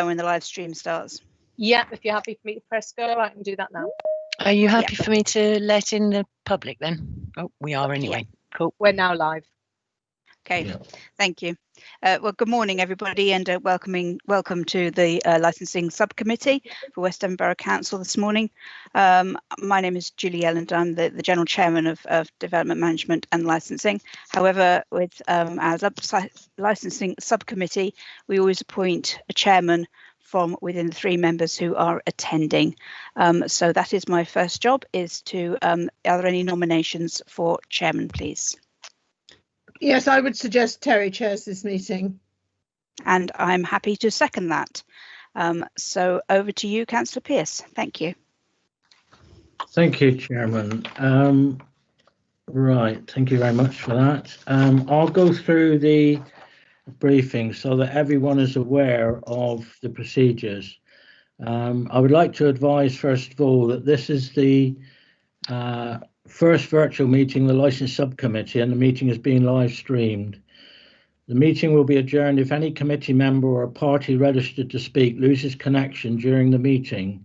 when the live stream starts. Yeah, if you're happy for me to press go, I can do that now. Are you happy for me to let in the public then? Oh, we are anyway. Cool. We're now live. Okay, thank you. Well, good morning, everybody, and welcome to the licensing subcommittee for West Devon Borough Council this morning. My name is Julie Elland. I'm the general chairman of development management and licensing. However, with our licensing subcommittee, we always appoint a chairman from within the 3 members who are attending. So that is my first job, is to, are there any nominations for chairman, please? Yes, I would suggest Terry chairs this meeting. And I'm happy to second that. So over to you, Councillor Pearce. Thank you. Thank you, Chairman. Right, thank you very much for that. I'll go through the briefing so that everyone is aware of the procedures. I would like to advise, first of all, that this is the first virtual meeting of the Licence Subcommittee, and the meeting is being live streamed. The meeting will be adjourned if any committee member or a party registered to speak loses connection during the meeting.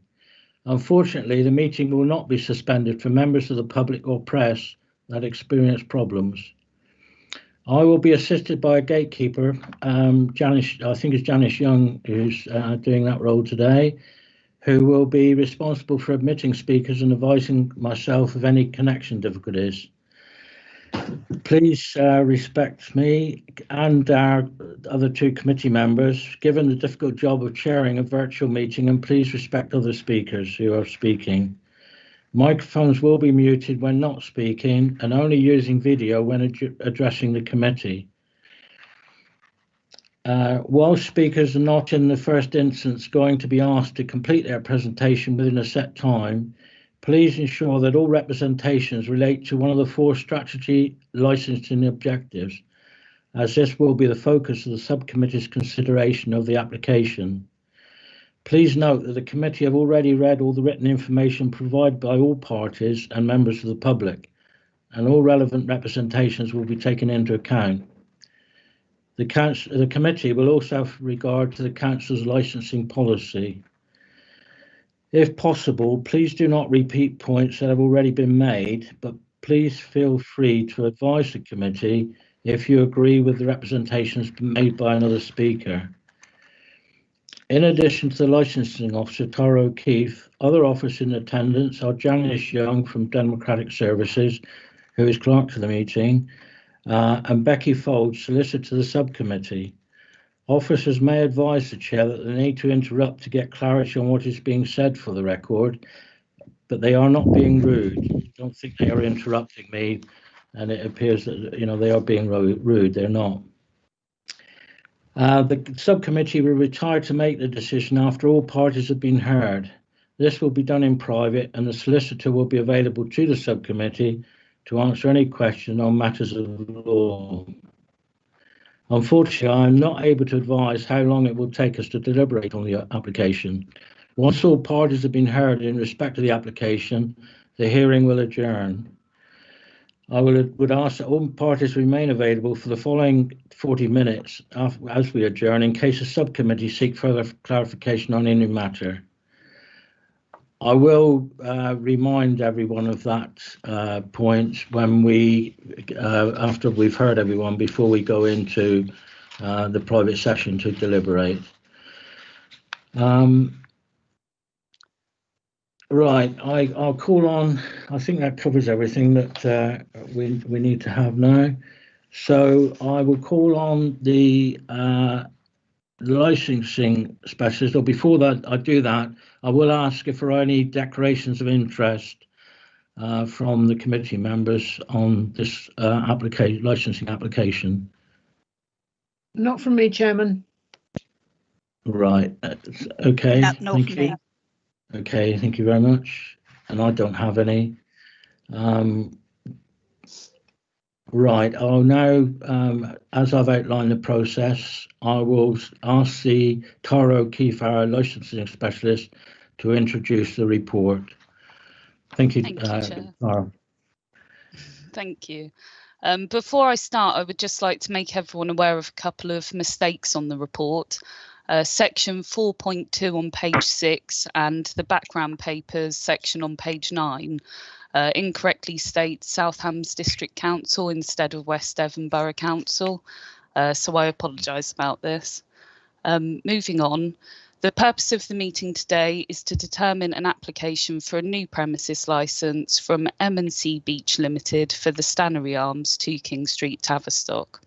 Unfortunately, the meeting will not be suspended for members of the public or press that experience problems. I will be assisted by a gatekeeper, Janice, I think it's Janice Young, who's doing that role today, who will be responsible for admitting speakers and advising myself of any connection difficulties. Please respect me and our other 2 committee members, given the difficult job of chairing a virtual meeting, and please respect other speakers who are speaking. Microphones will be muted when not speaking and only using video when addressing the committee. While speakers are not in the first instance going to be asked to complete their presentation within a set time, please ensure that all representations relate to one of the 4 strategy licensing objectives, as this will be the focus of the subcommittee's consideration of the application. Please note that the committee have already read all the written information provided by all parties and members of the public, and all relevant representations will be taken into account. The committee will also have regard to the council's licensing policy. If possible, please do not repeat points that have already been made, but please feel free to advise the committee if you agree with the representations made by another speaker. In addition to the licensing officer, Tara O'Keefe, other officers in attendance are Janice Young from Democratic Services, who is clerk to the meeting, and Becky Fold, solicitor to the subcommittee. Officers may advise the chair that they need to interrupt to get clarity on what is being said for the record, but they are not being rude. I don't think they are interrupting me, and it appears that they are being rude. They're not. The subcommittee will retire to make the decision after all parties have been heard. This will be done in private, and the solicitor will be available to the subcommittee to answer any question on matters of law. Unfortunately, I am not able to advise how long it will take us to deliberate on the application. Once all parties have been heard in respect to the application, the hearing will adjourn. I would ask that all parties remain available for the following 40 minutes as we adjourn, in case the subcommittee seek further clarification on any matter. I will remind everyone of that point when after we've heard everyone, before we go into the private session to deliberate. Right, I'll call on, I think that covers everything that we need to have now. So I will call on the licensing specialist, or before that I do that, I will ask if there are any declarations of interest from the committee members on this licensing application. Not from me, Chairman. Right, okay, Thank you. Okay, thank you very much. And I don't have any. Right, I'll now, as I've outlined the process, I will ask the Tara O'Keefe, our licensing specialist, to introduce the report. Thank you, Tara. Thank you. Before I start, I would just like to make everyone aware of a couple of mistakes on the report. Section 4.2 on page 6 and the background papers section on page 9 incorrectly states South Hams District Council instead of West Devon Borough Council, so I apologise about this. Moving on, the purpose of the meeting today is to determine an application for a new premises licence from M&C Beach Limited for the Stannery Arms, 2 King Street, Tavistock.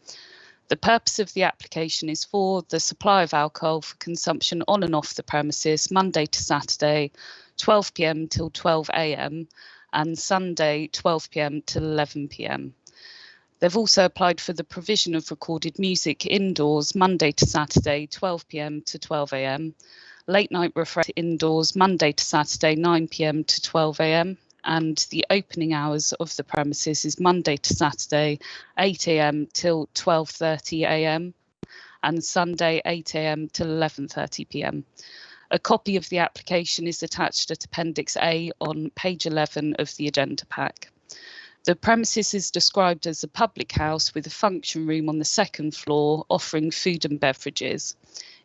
The purpose of the application is for the supply of alcohol for consumption on and off the premises Monday to Saturday, 12 p.m. till 12 a.m. and Sunday, 12 p.m. till 11 p.m. They've also applied for the provision of recorded music indoors Monday to Saturday, 12 p.m. to 12 a.m. Late night refresh indoors Monday to Saturday, 9 p.m. to 12 a.m. And the opening hours of the premises is Monday to Saturday, 8 a.m. till 12:30 a.m. and Sunday, 8 a.m. till 11:30 p.m. A copy of the application is attached at Appendix A on page 11 of the agenda pack. The premises is described as a public house with a function room on the 2nd floor offering food and beverages.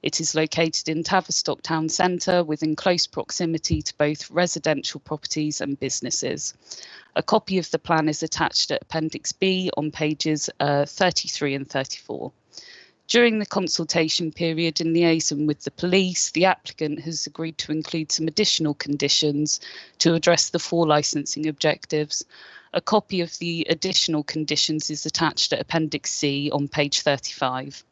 It is located in Tavistock Town Centre within close proximity to both residential properties and businesses. A copy of the plan is attached at Appendix B on pages 33 and 34. During the consultation period in liaison with the police, the applicant has agreed to include some additional conditions to address the 4 licensing objectives. A copy of the additional conditions is attached at Appendix C on page 35.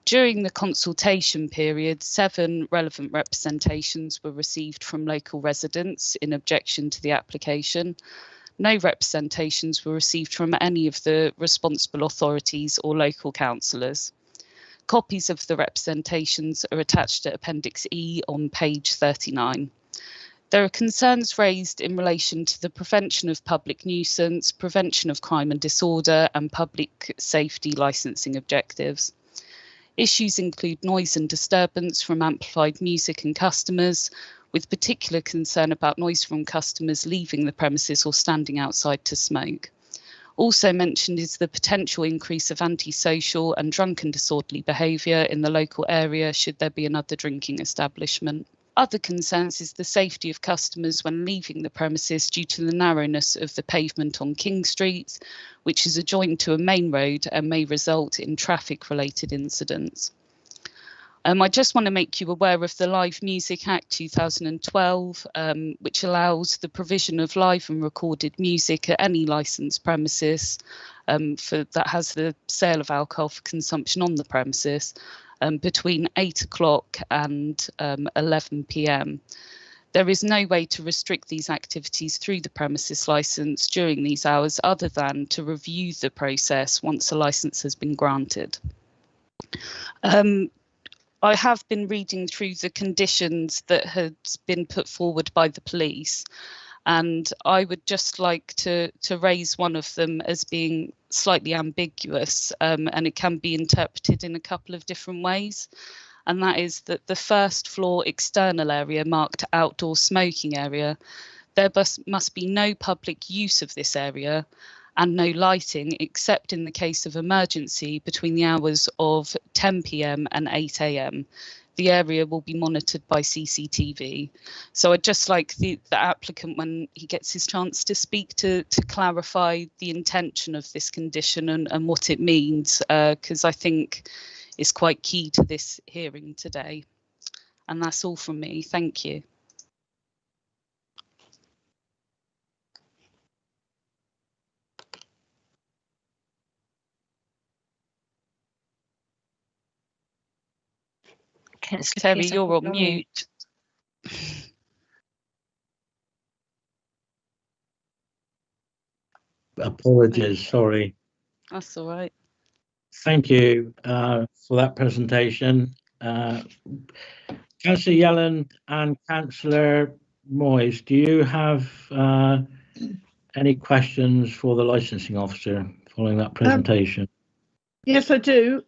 During the consultation period, 7 relevant representations were received from local residents in objection to the application. No representations were received from any of the responsible authorities or local councillors. Copies of the representations are attached at Appendix E on page 39. There are concerns raised in relation to the prevention of public nuisance, prevention of crime and disorder, and public safety licensing objectives. Issues include noise and disturbance from amplified music and customers, with particular concern about noise from customers leaving the premises or standing outside to smoke. Also mentioned is the potential increase of antisocial and drunken disorderly behaviour in the local area should there be another drinking establishment. Other concerns is the safety of customers when leaving the premises due to the narrowness of the pavement on King Street, which is adjoined to a main road and may result in traffic-related incidents. I just want to make you aware of the Live Music Act 2012, which allows the provision of live and recorded music at any licensed premises that has the sale of alcohol for consumption on the premises. Between 8 o'clock and 11 p.m. There is no way to restrict these activities through the premises licence during these hours other than to review the process once a licence has been granted. I have been reading through the conditions that had been put forward by the police, and I would just like to raise one of them as being slightly ambiguous, and it can be interpreted in a couple of different ways. And that is that the 1st floor external area marked outdoor smoking area, there must be no public use of this area and no lighting except in the case of emergency between the hours of 10 p.m. and 8 a.m. The area will be monitored by CCTV. So I'd just like the applicant, when he gets his chance to speak, to clarify the intention of this condition and what it means, because I think it's quite key to this hearing today. And that's all from me. Thank you. Terry, you're on mute. Apologies, sorry. That's all right. Thank you for that presentation. Councillor Yellen and Councillor Moyes, do you have any questions for the licensing officer following that presentation? Yes, I do.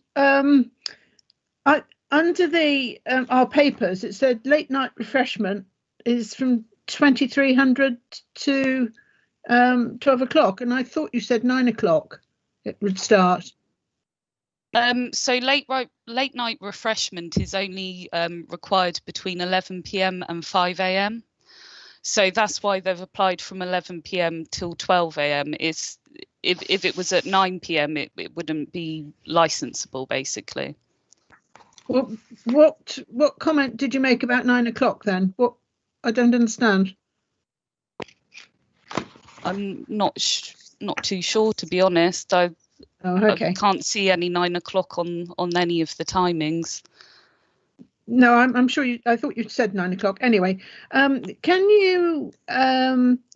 Under the our papers, it said late night refreshment is from 2300 to 12 o'clock, and I thought you said 9 o'clock it would start. So late night refreshment is only required between 11 p.m. and 5 a.m. So that's why they've applied from 11 p.m. till 12 a.m. If it was at 9 p.m. it wouldn't be licensable, basically. Well, what comment did you make about 9 o'clock then? What? I don't understand. I'm not too sure, to be honest. I can't see any 9 o'clock on any of the timings. No, I'm sure I thought you said 9 o'clock. Anyway, can you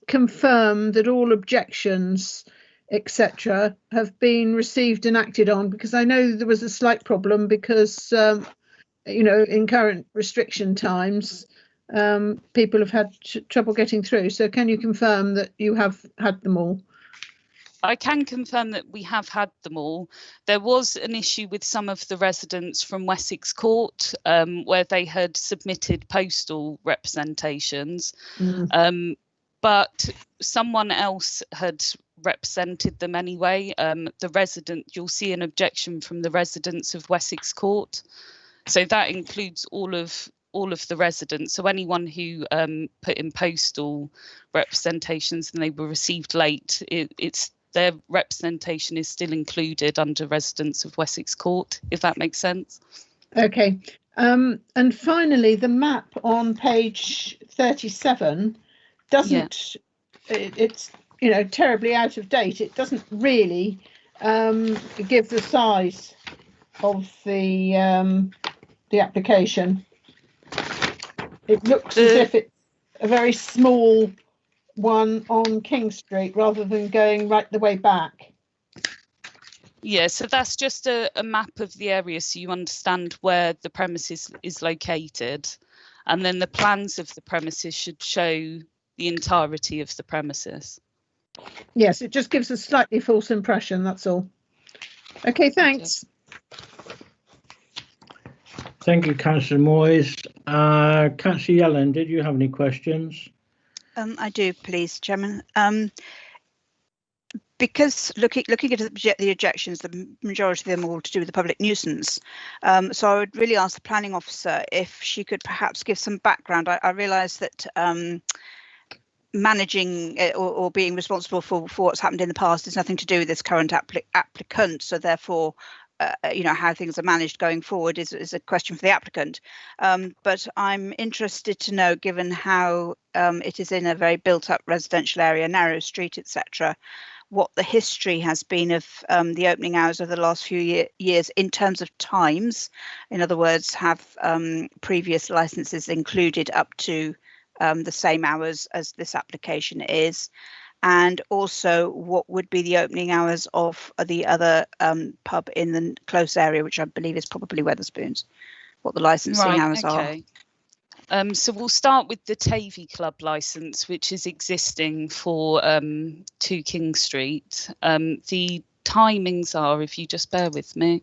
confirm that all objections, etc., have been received and acted on? Because I know there was a slight problem because, in current restriction times, people have had trouble getting through. So can you confirm that you have had them all? I can confirm that we have had them all. There was an issue with some of the residents from Wessex Court where they had submitted postal representations, but someone else had represented them anyway. You'll see an objection from the residents of Wessex Court. So that includes all of the residents. So anyone who put in postal representations and they were received late, their representation is still included under residents of Wessex Court, if that makes sense. Okay. And finally, the map on page 37 doesn't, it's, terribly out of date. It doesn't really give the size of the application. It looks as if it's a very small one on King Street rather than going right the way back. Yeah, so that's just a map of the area so you understand where the premises is located, and then the plans of the premises should show the entirety of the premises. Yes, it just gives a slightly false impression, that's all. Okay, thanks. Thank you, Councillor Moyes. Councillor Yellen, did you have any questions? I do, please, Chairman. Because looking at the objections, the majority of them are all to do with the public nuisance. So I would really ask the planning officer if she could perhaps give some background. I realise that managing or being responsible for what's happened in the past is nothing to do with this current applicant. So therefore, how things are managed going forward is a question for the applicant. But I'm interested to know, given how it is in a very built-up residential area, narrow street, etc., what the history has been of the opening hours of the last few years in terms of times. In other words, have previous licenses included up to the same hours as this application is? And also, what would be the opening hours of the other pub in the close area, which I believe is probably Wetherspoons, what the licensing hours are? So we'll start with the Tavi Club licence, which is existing for 2 King Street. The timings are, if you just bear with me.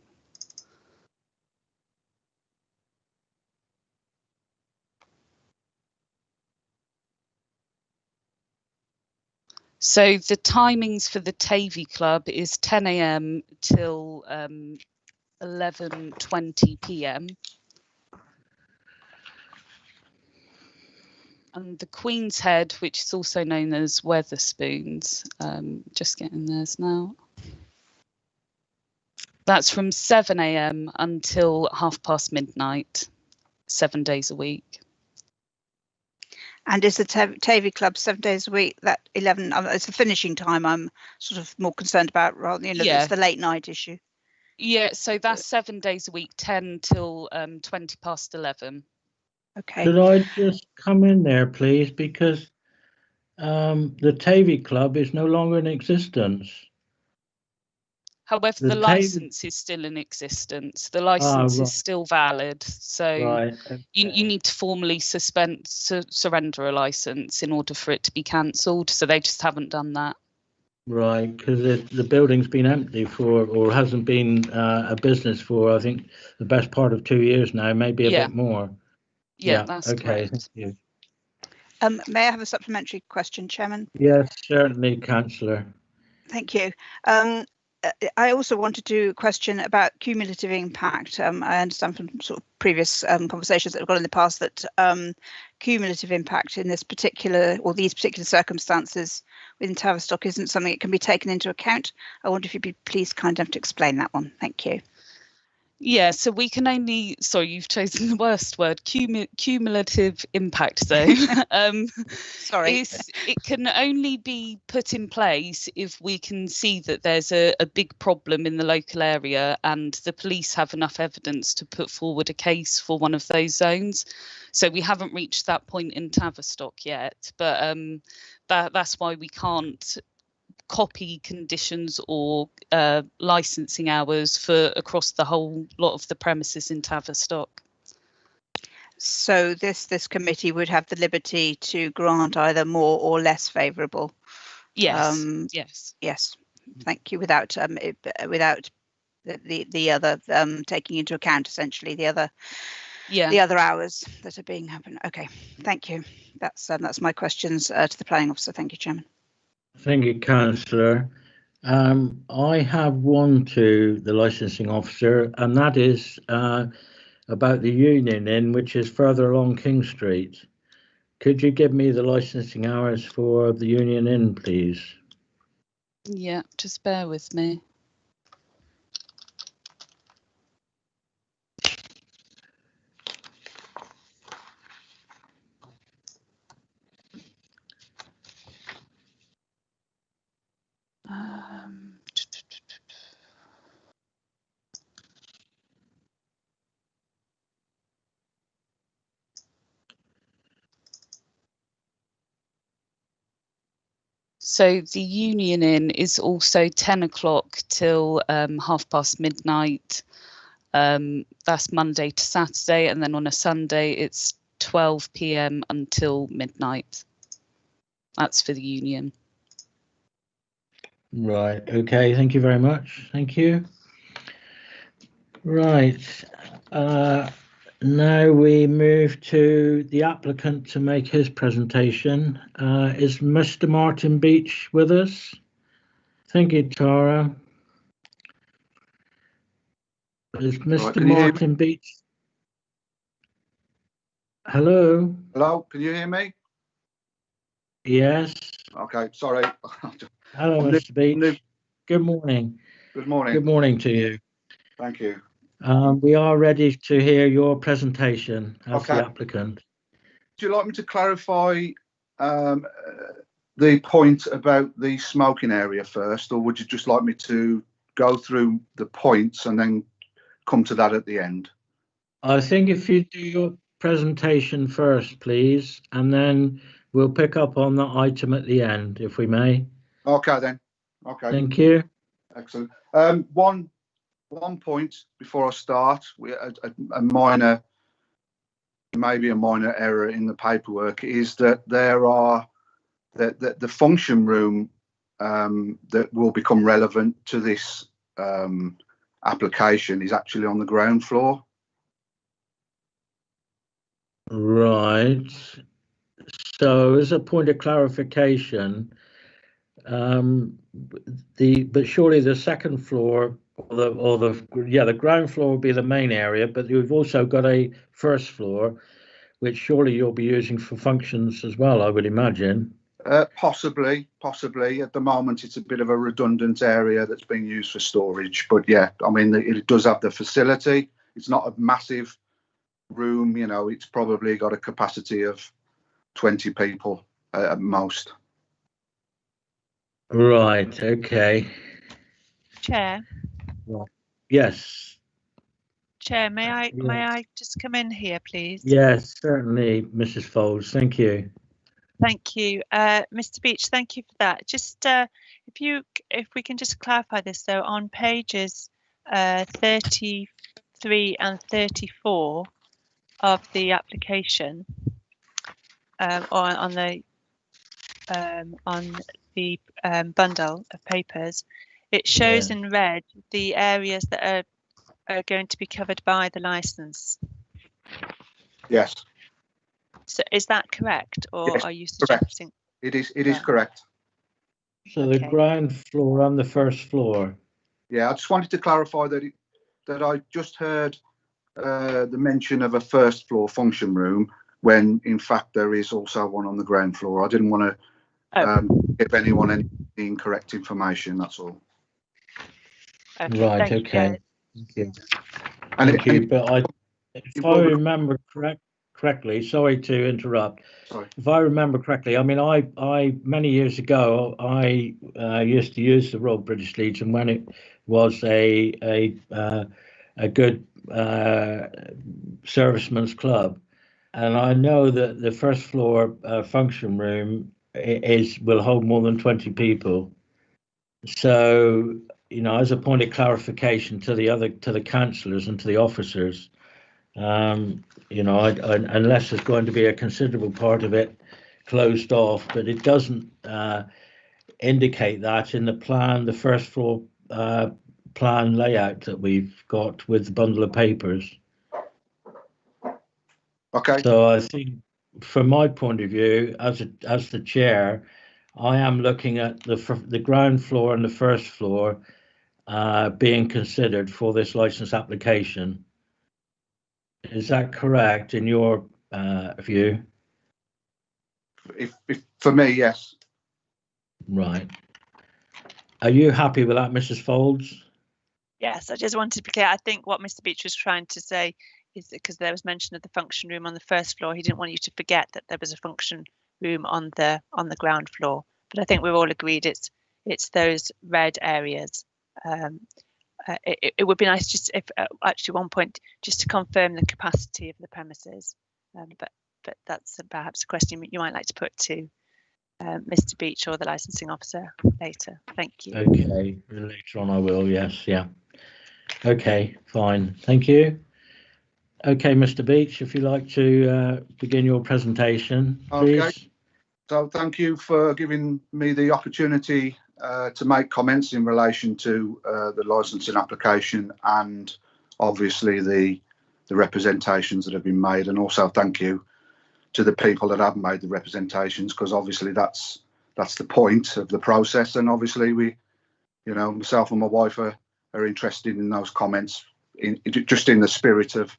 So the timings for the Tavi Club is 10 a.m. till 11:20 p.m. And the Queen's Head, which is also known as Wetherspoons, just getting theirs now. That's from 7 a.m. until midnight, 7 days a week. And is the Tavi Club 7 days a week, that 11, it's the finishing time I'm sort of more concerned about, rather than, it's the late night issue. Yeah, so that's 7 days a week, 10 till 11:20. Okay. Could I just come in there, please? Because the Tavi Club is no longer in existence. However, the licence is still in existence. The licence is still valid. So you need to formally surrender a licence in order for it to be cancelled. So they just haven't done that. Right, because the building's been empty or hasn't been a business for, I think, the best part of 2 years now, maybe a bit more. Yeah, that's okay. Correct. Thank you. May I have a supplementary question, Chairman? Yes, certainly, Councillor. Thank you. I also wanted to question about cumulative impact. I understand from sort of previous conversations that we've got in the past that cumulative impact in this particular or these particular circumstances within Tavistock isn't something that can be taken into account. I wonder if you'd be please kind enough to explain that one. Thank you. Yeah, so we can only, sorry, you've chosen the worst word, cumulative impact zone. Sorry. It can only be put in place if we can see that there's a big problem in the local area and the police have enough evidence to put forward a case for one of those zones. So we haven't reached that point in Tavistock yet, but that's why we can't copy conditions or licensing hours for across the whole lot of the premises in Tavistock. So this committee would have the liberty to grant either more or less favourable. Yes. Yes. Thank you. Without the other taking into account essentially the other hours that are being happened. Okay. Thank you. That's my questions to the planning officer. Thank you, Chairman. Thank you, Councillor. I have one to the licensing officer, and that is about the Union Inn, which is further along King Street. Could you give me the licensing hours for the Union Inn, please? Yeah, just bear with me. So the Union Inn is also 10 o'clock till midnight. That's Monday to Saturday, and then on a Sunday it's 12 p.m. until midnight. That's for the Union. Right. Okay. Thank you very much. Thank you. Right. Now we move to the applicant to make his presentation. Is Mr. Martin Beach with us? Thank you, Tara. Is Mr. Martin Beach? Hello? Hello, can you hear me? Yes. Okay, sorry. Hello, Mr. Beach. Good morning. Good morning. Good morning to you. Thank you. We are ready to hear your presentation as Okay. the applicant. Would you like me to clarify the point about the smoking area first, or would you just like me to go through the points and then come to that at the end? I think if you do your presentation first, please, and then we'll pick up on the item at the end, if we may. Okay, then. Okay. Thank you. Excellent. One point before I start, a minor, maybe a minor error in the paperwork is that there are the function room that will become relevant to this application is actually on the ground floor. Right. So as a point of clarification, but surely the second floor or the ground floor will be the main area, but you've also got a first floor, which surely you'll be using for functions as well, I would imagine. Possibly. At the moment, it's a bit of a redundant area that's being used for storage. But yeah, I mean, it does have the facility. It's not a massive room, you know, it's probably got a capacity of 20 people at most. Right, okay. Chair. Yes. Chair, may I just come in here, please? Yes, certainly, Mrs. Foles. Thank you. Thank you, Mr. Beach. Thank you for that. Just if we can just clarify this, though, on pages 33 and 34 of the application, or on the bundle of papers, it shows in red the areas that are going to be covered by the license. Yes. So is that correct, or yes, are you suggesting? Correct. It is correct. So the ground floor and the first floor. Yeah, I just wanted to clarify that I just heard the mention of a first floor function room when in fact there is also one on the ground floor. I didn't want to give anyone any incorrect information, that's all. Okay, Right, thank okay. You. Thank you. Thank you. But if I remember correctly, sorry to interrupt. Sorry. If I remember correctly, I mean, I many years ago, I used to use the Royal British Legion when it was a good servicemen's club, and I know that the first floor function room will hold more than 20 people. So, you know, as a point of clarification to the councillors and to the officers, you know, unless there's going to be a considerable part of it closed off, but it doesn't indicate that in the plan, the first floor plan layout that we've got with the bundle of papers. Okay. So I think, from my point of view, as the chair, I am looking at the ground floor and the first floor being considered for this license application. Is that correct in your view? If for me, yes. Right. Are you happy with that, Mrs. Folds? Yes, I just wanted to be clear. I think what Mr. Beach was trying to say is that because there was mention of the function room on the first floor, he didn't want you to forget that there was a function room on the ground floor. But I think we're all agreed it's those red areas. It would be nice just if actually one point just to confirm the capacity of the premises, but that's perhaps a question you might like to put to Mr. Beach or the licensing officer later. Thank you. Okay, later on I will. Yes, yeah. Okay, fine. Thank you. Okay, Mr. Beach, if you'd like to begin your presentation, please. Okay. So thank you for giving me the opportunity to make comments in relation to the licensing application and obviously the representations that have been made, and also thank you to the people that have made the representations, because obviously that's the point of the process, and obviously we, you know, myself and my wife are interested in those comments just in the spirit of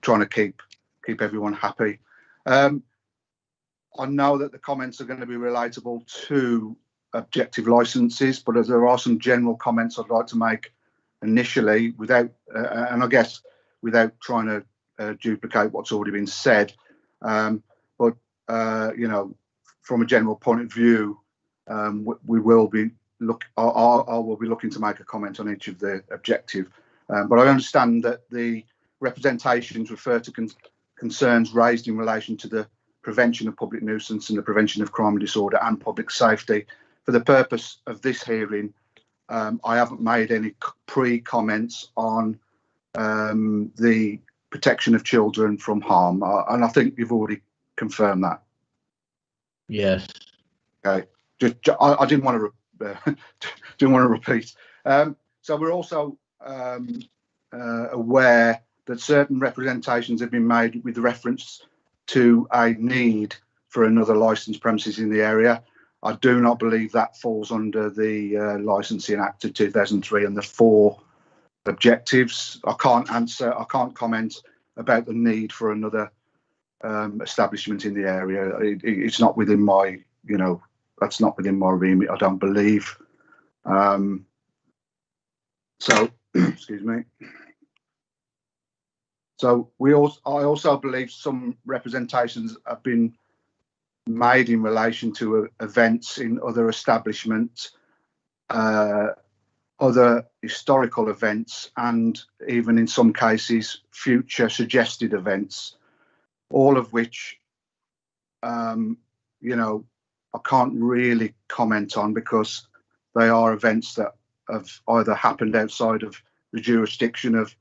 trying to keep everyone happy. I know that the comments are going to be relatable to objective licenses, but as there are some general comments I'd like to make initially without, and I guess without trying to duplicate what's already been said. But you know, from a general point of view, we will be I will be looking to make a comment on each of the objective. But I understand that the representations refer to concerns raised in relation to the prevention of public nuisance and the prevention of crime and disorder and public safety. For the purpose of this hearing, I haven't made any pre-comments on the protection of children from harm, and I think you've already confirmed that. Yes. Okay. I didn't want to repeat. So we're also aware that certain representations have been made with reference to a need for another licensed premises in the area. I do not believe that falls under the Licensing Act of 2003 and the 4 objectives. I can't comment about the need for another establishment in the area. It's not within my, you know, that's not within my remit, I don't believe. So, excuse me. So I also believe some representations have been made in relation to events in other establishments, other historical events, and even in some cases future suggested events, all of which, you know, I can't really comment on because they are events that have either happened outside of the jurisdiction of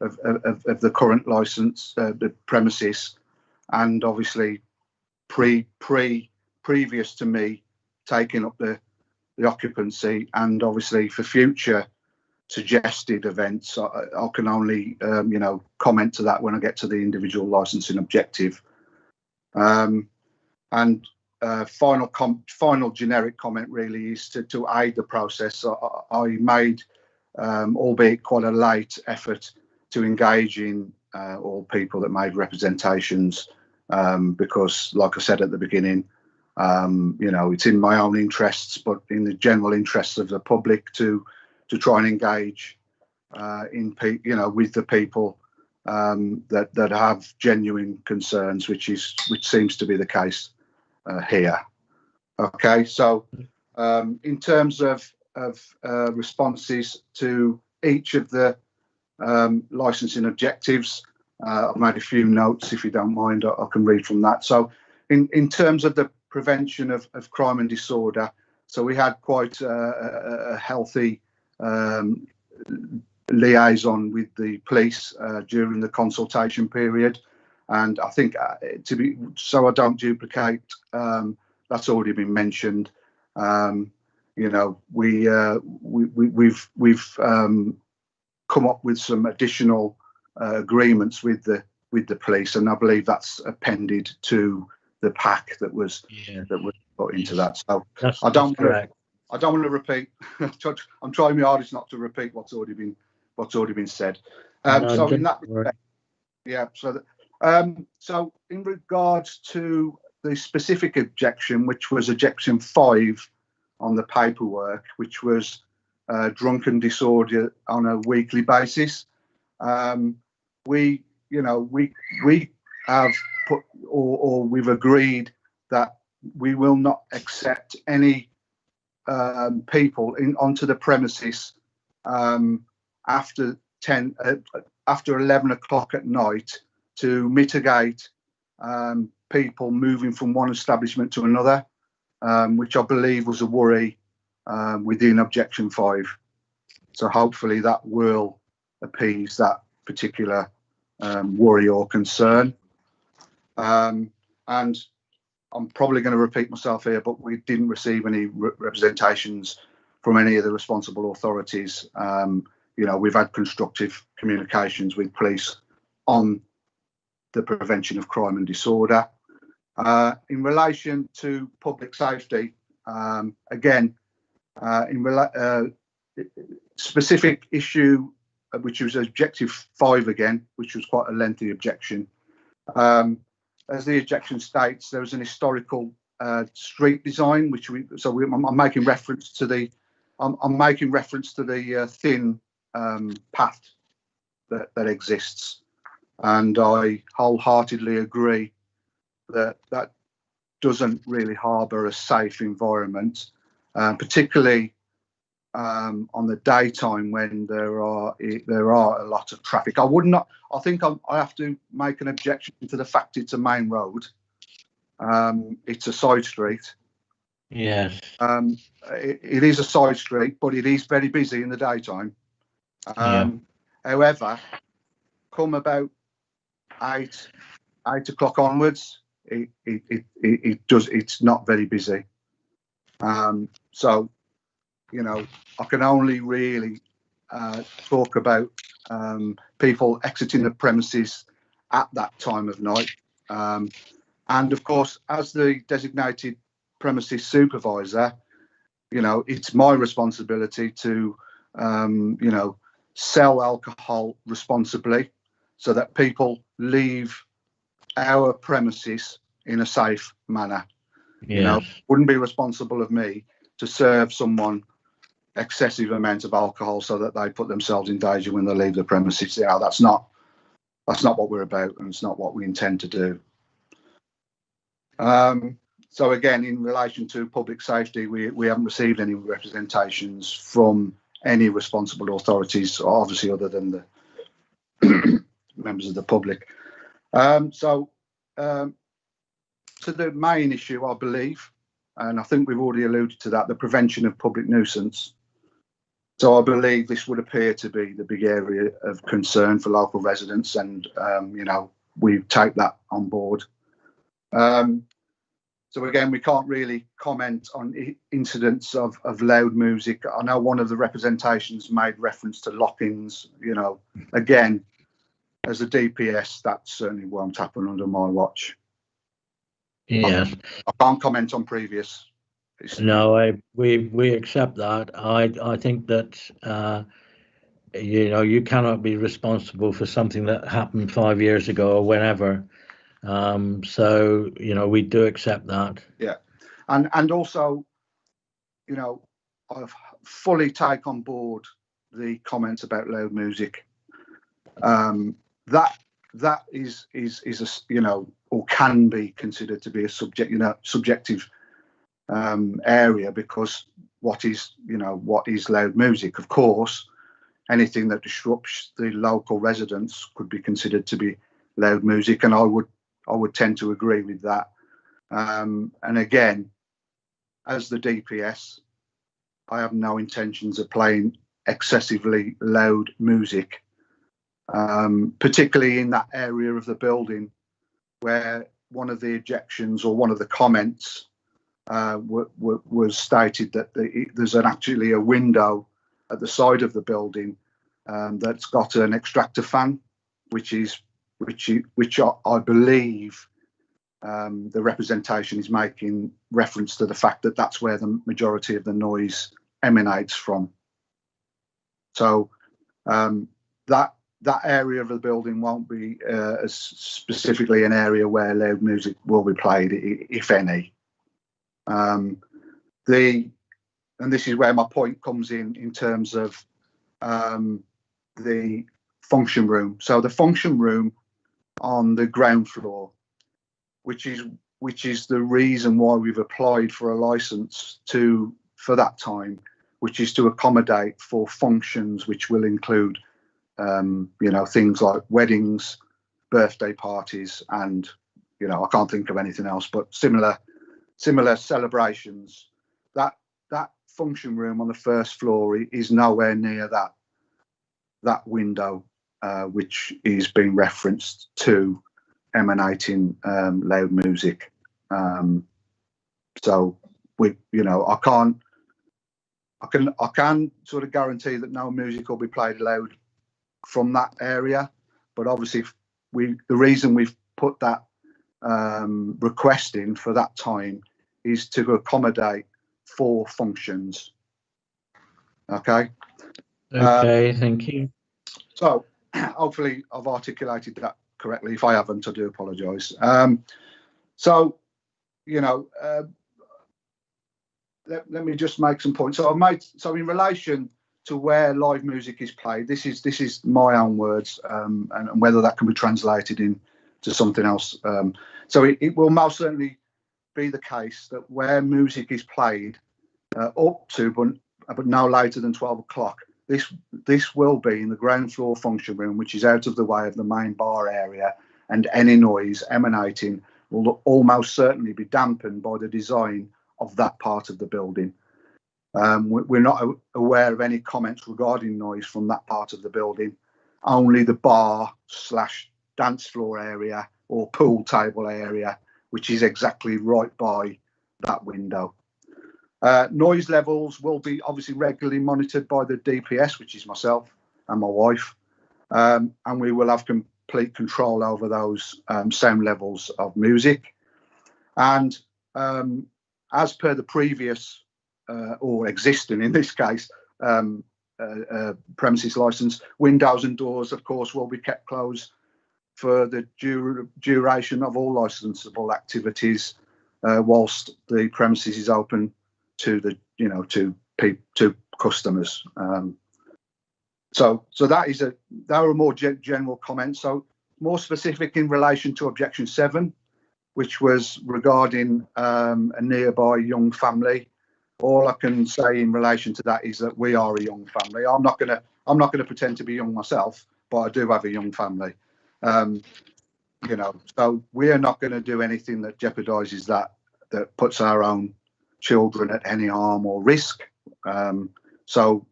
the current license, the premises, and obviously previous to me taking up the occupancy, and obviously for future suggested events, I can only you know, comment to that when I get to the individual licensing objective. And final generic comment really is to aid the process. I made albeit quite a late effort, to engage in all people that made representations, because, like I said at the beginning, it's in my own interests, but in the general interests of the public to try and engage with the people that have genuine concerns, which seems to be the case here. Okay, so in terms of responses to each of the licensing objectives, I've made a few notes. If you don't mind, I can read from that. So in terms of the prevention of crime and disorder, so we had quite a healthy liaison with the police during the consultation period, and I think so I don't duplicate, that's already been mentioned. We've come up with some additional agreements with the police, and I believe that's appended to the pack that was put into that. So I don't want to repeat. I'm trying my hardest not to repeat what's already been said. So in that respect, so in regards to the specific objection, which was objection 5 on the paperwork, which was drunken disorder on a weekly basis, we have put, or we've agreed that we will not accept any people onto the premises after 11 o'clock at night to mitigate people moving from one establishment to another, which I believe was a worry within objection 5. So hopefully that will appease that particular worry or concern. And I'm probably going to repeat myself here, but we didn't receive any representations from any of the responsible authorities. We've had constructive communications with police on the prevention of crime and disorder. In relation to public safety, again, specific issue, which was objective 5 again, which was quite a lengthy objection. As the objection states, there was an historical street design, I'm making reference to the thin path that exists, and I wholeheartedly agree that doesn't really harbour a safe environment, particularly on the daytime when there are a lot of traffic. I think I have to make an objection to the fact it's a main road. It's a side street. Yes. It is a side street, but it is very busy in the daytime. However, come about 8 o'clock onwards, it's not very busy. So, I can only really talk about people exiting the premises at that time of night. And of course, as the designated premises supervisor, it's my responsibility to, sell alcohol responsibly so that people leave our premises in a safe manner. Wouldn't be responsible of me to serve someone excessive amounts of alcohol so that they put themselves in danger when they leave the premises. That's not what we're about, and it's not what we intend to do. So again, in relation to public safety, we haven't received any representations from any responsible authorities, obviously other than the members of the public. So the main issue, I believe, and I think we've already alluded to that, the prevention of public nuisance. So I believe this would appear to be the big area of concern for local residents, and we take that on board. So again, we can't really comment on incidents of loud music. I know one of the representations made reference to lock-ins. Again, as a DPS, that certainly won't happen under my watch. Yes. I can't comment on previous. No, we accept that. I think that you cannot be responsible for something that happened 5 years ago or whenever. So, we do accept that. Yeah. And also, I've fully take on board the comments about loud music. That is a, or can be considered to be a subjective area, because what is loud music? Of course, anything that disrupts the local residents could be considered to be loud music, and I would tend to agree with that. And again, as the DPS, I have no intentions of playing excessively loud music, particularly in that area of the building where one of the objections or one of the comments was stated that there's actually a window at the side of the building that's got an extractor fan, which I believe the representation is making reference to the fact that that's where the majority of the noise emanates from. So that area of the building won't be as specifically an area where loud music will be played, if any. And this is where my point comes in terms of the function room. So the function room on the ground floor, which is the reason why we've applied for a license for that time, which is to accommodate for functions which will include things like weddings, birthday parties, and I can't think of anything else, but similar celebrations. That function room on the first floor is nowhere near that window, which is being referenced to emanating loud music. So I can sort of guarantee that no music will be played loud from that area, but obviously the reason we've put that request in for that time is to accommodate 4 functions. Okay, thank you. So hopefully I've articulated that correctly. If I haven't, I do apologise. Let me just make some points. So in relation to where live music is played, this is my own words, and whether that can be translated into something else. So it will most certainly be the case that where music is played up to but no later than 12 o'clock, this will be in the ground floor function room, which is out of the way of the main bar area, and any noise emanating will almost certainly be dampened by the design of that part of the building. We're not aware of any comments regarding noise from that part of the building, only the bar/dance floor area or pool table area, which is exactly right by that window. Noise levels will be obviously regularly monitored by the DPS, which is myself and my wife, and we will have complete control over those sound levels of music. And as per the previous or existing, in this case, premises license, windows and doors, of course, will be kept closed for the duration of all licensable activities, whilst the premises is open to to customers. So that are more general comments. So more specific in relation to objection 7, which was regarding a nearby young family. All I can say in relation to that is that we are a young family. I'm not gonna pretend to be young myself, but I do have a young family. So we are not going to do anything that jeopardises that puts our own children at any harm or risk. So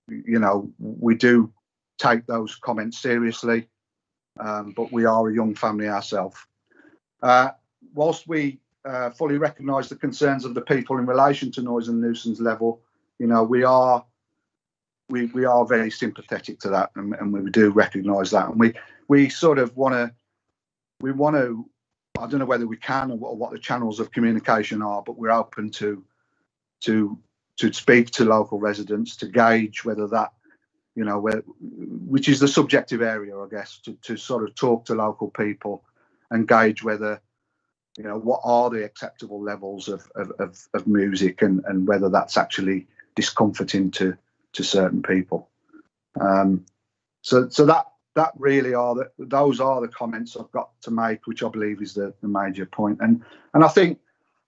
we do take those comments seriously, but we are a young family ourselves. Whilst we fully recognise the concerns of the people in relation to noise and nuisance level, we are very sympathetic to that, and we do recognise that, and we sort of want to. I don't know whether we can or what the channels of communication are, but we're open to speak to local residents to gauge whether that you know, which is the subjective area, I guess, to sort of talk to local people and gauge whether, you know, what are the acceptable levels of music and whether that's actually discomforting to certain people. So that really those are the comments I've got to make, which I believe is the major point. And I think,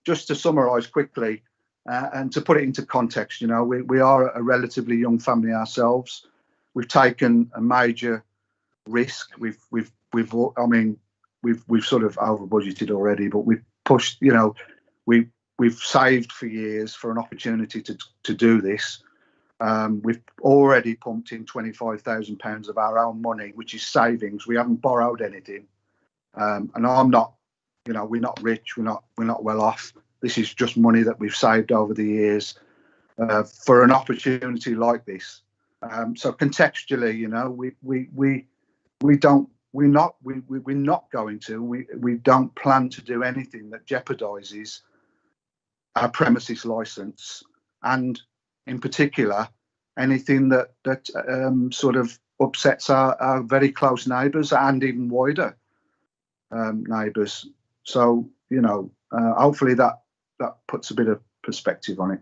just to summarise quickly and to put it into context, you know, we are a relatively young family ourselves. We've taken a major risk. We've sort of over budgeted already, but we've pushed. You know, we've saved for years for an opportunity to do this. We've already pumped in £25,000 of our own money, which is savings. We haven't borrowed anything, and I'm not. You know, we're not rich. We're not well off. This is just money that we've saved over the years for an opportunity like this. So contextually, you know, we're not going to. We don't plan to do anything that jeopardises our premises licence, and in particular, anything that sort of upsets our very close neighbours and even wider neighbours. So, you know, hopefully that puts a bit of perspective on it.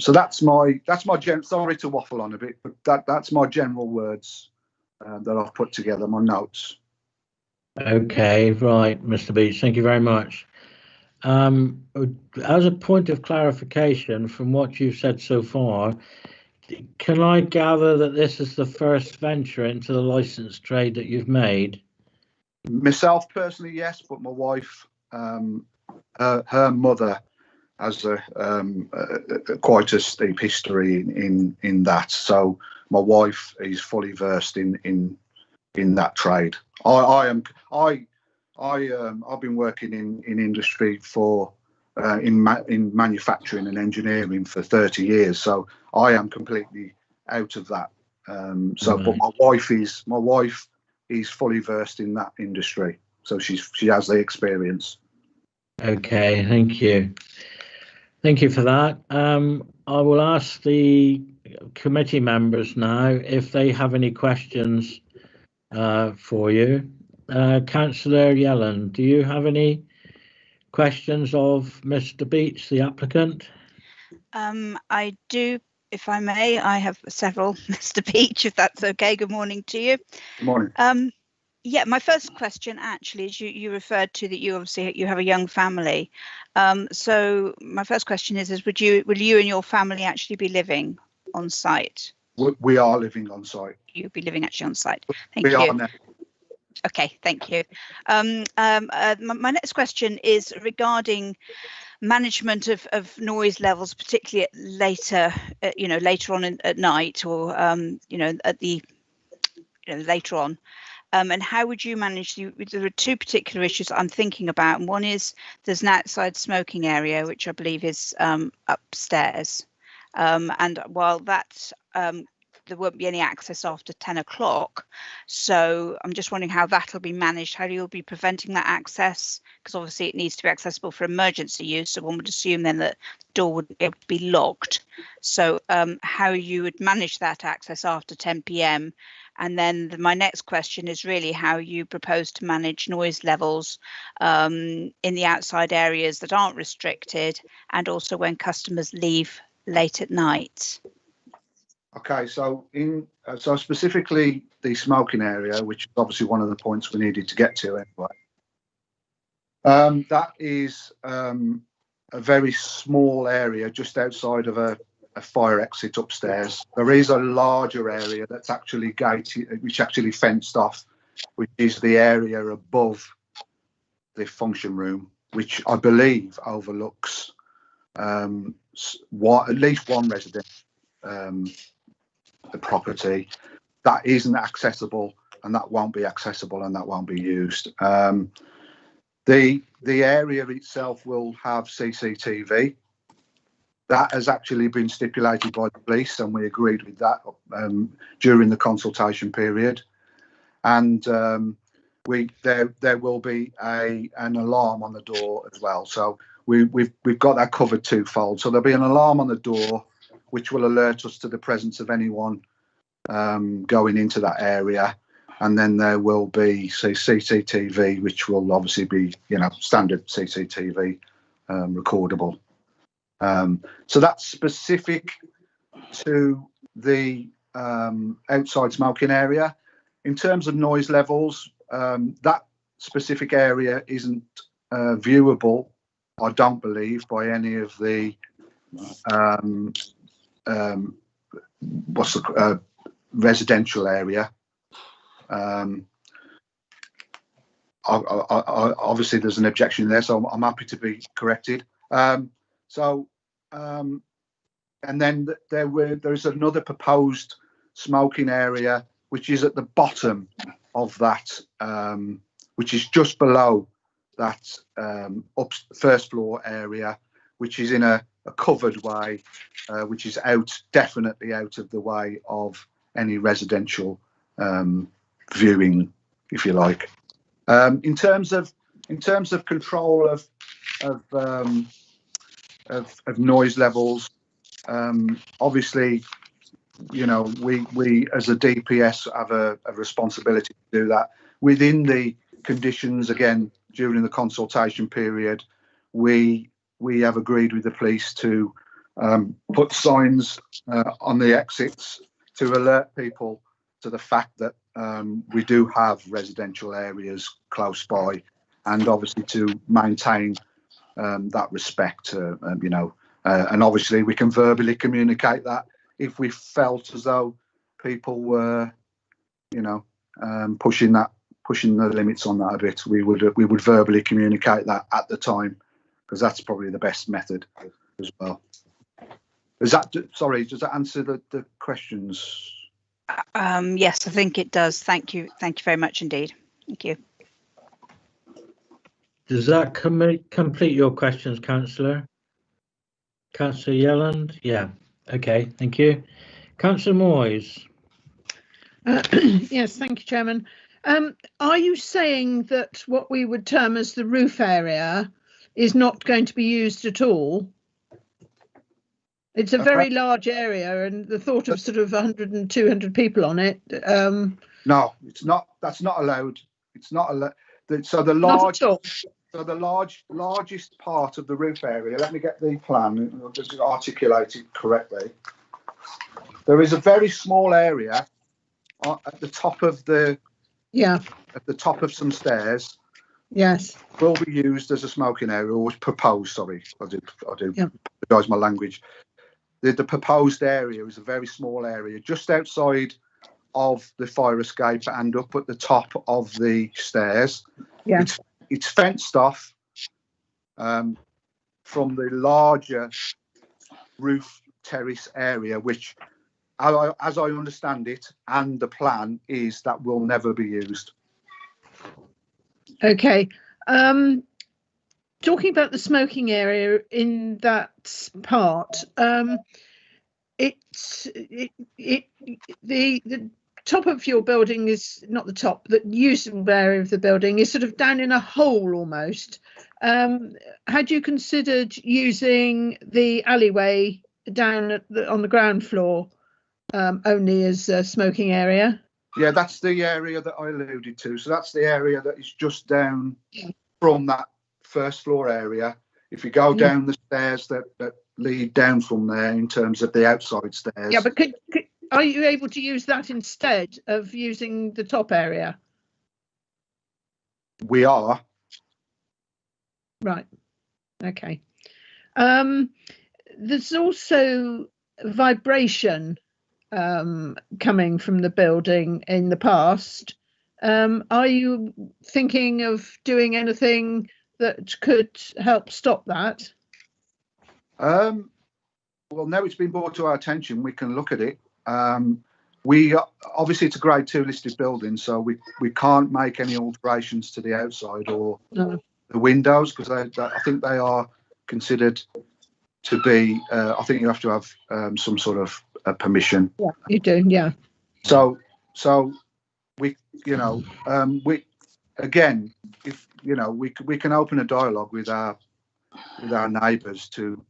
So that's my sorry to waffle on a bit, but that's my general words that I've put together, my notes. Okay, right, Mr. Beach, thank you very much. As a point of clarification from what you've said so far, can I gather that this is the first venture into the licence trade that you've made? Myself personally, yes, but my wife, her mother has quite a steep history in that. So my wife is fully versed in that trade. I've been working in industry for in manufacturing and engineering for 30 years. So I am completely out of that. But my wife is fully versed in that industry, so she has the experience. Okay, thank you for that. I will ask the committee members now if they have any questions for you. Councillor Yellen, do you have any questions of Mr. Beach, the applicant? I do, if I may. I have several, Mr. Beach, if that's okay. Good morning to you. Good morning. Yeah, my first question actually is you referred to that you have a young family. So my first question is will you and your family actually be living on site? We are living on site. You'll be living actually on site. Thank you. We are now. Okay, thank you. My next question is regarding management of noise levels, particularly later on at night, or later on. And how would you manage? There are two particular issues I'm thinking about. And one is there's an outside smoking area, which I believe is upstairs. And while that there won't be any access after 10 o'clock. So I'm just wondering how that'll be managed. How you'll be preventing that access? Because obviously it needs to be accessible for emergency use. So one would assume then that the door would be locked. So how you would manage that access after 10 p.m. And then my next question is really how you propose to manage noise levels in the outside areas that aren't restricted, and also when customers leave late at night. Okay, so so specifically the smoking area, which is obviously one of the points we needed to get to anyway. That is a very small area just outside of a fire exit upstairs. There is a larger area that's actually gated, which actually fenced off, which is the area above the function room, which I believe overlooks at least one resident. The property that isn't accessible, and that won't be accessible, and that won't be used. The area itself will have CCTV. That has actually been stipulated by the police, and we agreed with that during the consultation period. And there will be an alarm on the door as well. So we've got that covered twofold. So there'll be an alarm on the door, which will alert us to the presence of anyone going into that area, and then there will be CCTV, which will obviously be, you know, standard CCTV recordable. So that's specific to the outside smoking area. In terms of noise levels, that specific area isn't viewable, I don't believe, by any of the residential area. Obviously there's an objection there, so I'm happy to be corrected. And then there is another proposed smoking area which is at the bottom of that, which is just below that first floor area, which is in a covered way, which is definitely out of the way of any residential viewing, if you like. In terms of control of noise levels, obviously, you know, we as a DPS have a responsibility to do that within the conditions. Again, during the consultation period, we have agreed with the police to put signs on the exits to alert people to the fact that we do have residential areas close by, and obviously to maintain that respect, you know, and obviously we can verbally communicate that if we felt as though people were, you know, pushing the limits on that a bit. We would verbally communicate that at the time, because that's probably the best method as well. Does that answer the questions? Yes, I think it does. Thank you very much indeed. Thank you. Does that complete your questions, Councillor? Councillor Yelland? Yeah. Okay, thank you. Councillor Moyes. Yes, thank you, Chairman. Are you saying that what we would term as the roof area is not going to be used at all? It's a very large area, and the thought of sort of 100 and 200 people on it. No, it's not. That's not allowed. It's not allowed. So the largest part of the roof area. Let me get the plan. I'll just articulate it correctly. There is a very small area at the top of the at the top of some stairs. Yes. Will be used as a smoking area, or was proposed. Sorry, I do apologise my language. The proposed area is a very small area just outside of the fire escape and up at the top of the stairs. Yeah. It's fenced off from the larger roof terrace area, which, as I understand it, and the plan is that will never be used. Okay. Talking about the smoking area in that part, the top of your building is not the top, the usable area of the building is sort of down in a hole almost. Had you considered using the alleyway down on the ground floor only as a smoking area? Yeah, that's the area that I alluded to. So that's the area that is just down from that first floor area. If you go down the stairs that lead down from there in terms of the outside stairs. Yeah, but are you able to use that instead of using the top area? We are. Right. Okay. There's also vibration coming from the building in the past. Are you thinking of doing anything that could help stop that? Well, now it's been brought to our attention, we can look at it. We obviously, it's a grade 2 listed building, so we can't make any alterations to the outside or the windows, because I think they are considered to be. I think you have to have some sort of permission. Yeah, you do. Yeah. So we, you know, we again, if you know, we can open a dialogue with our neighbours to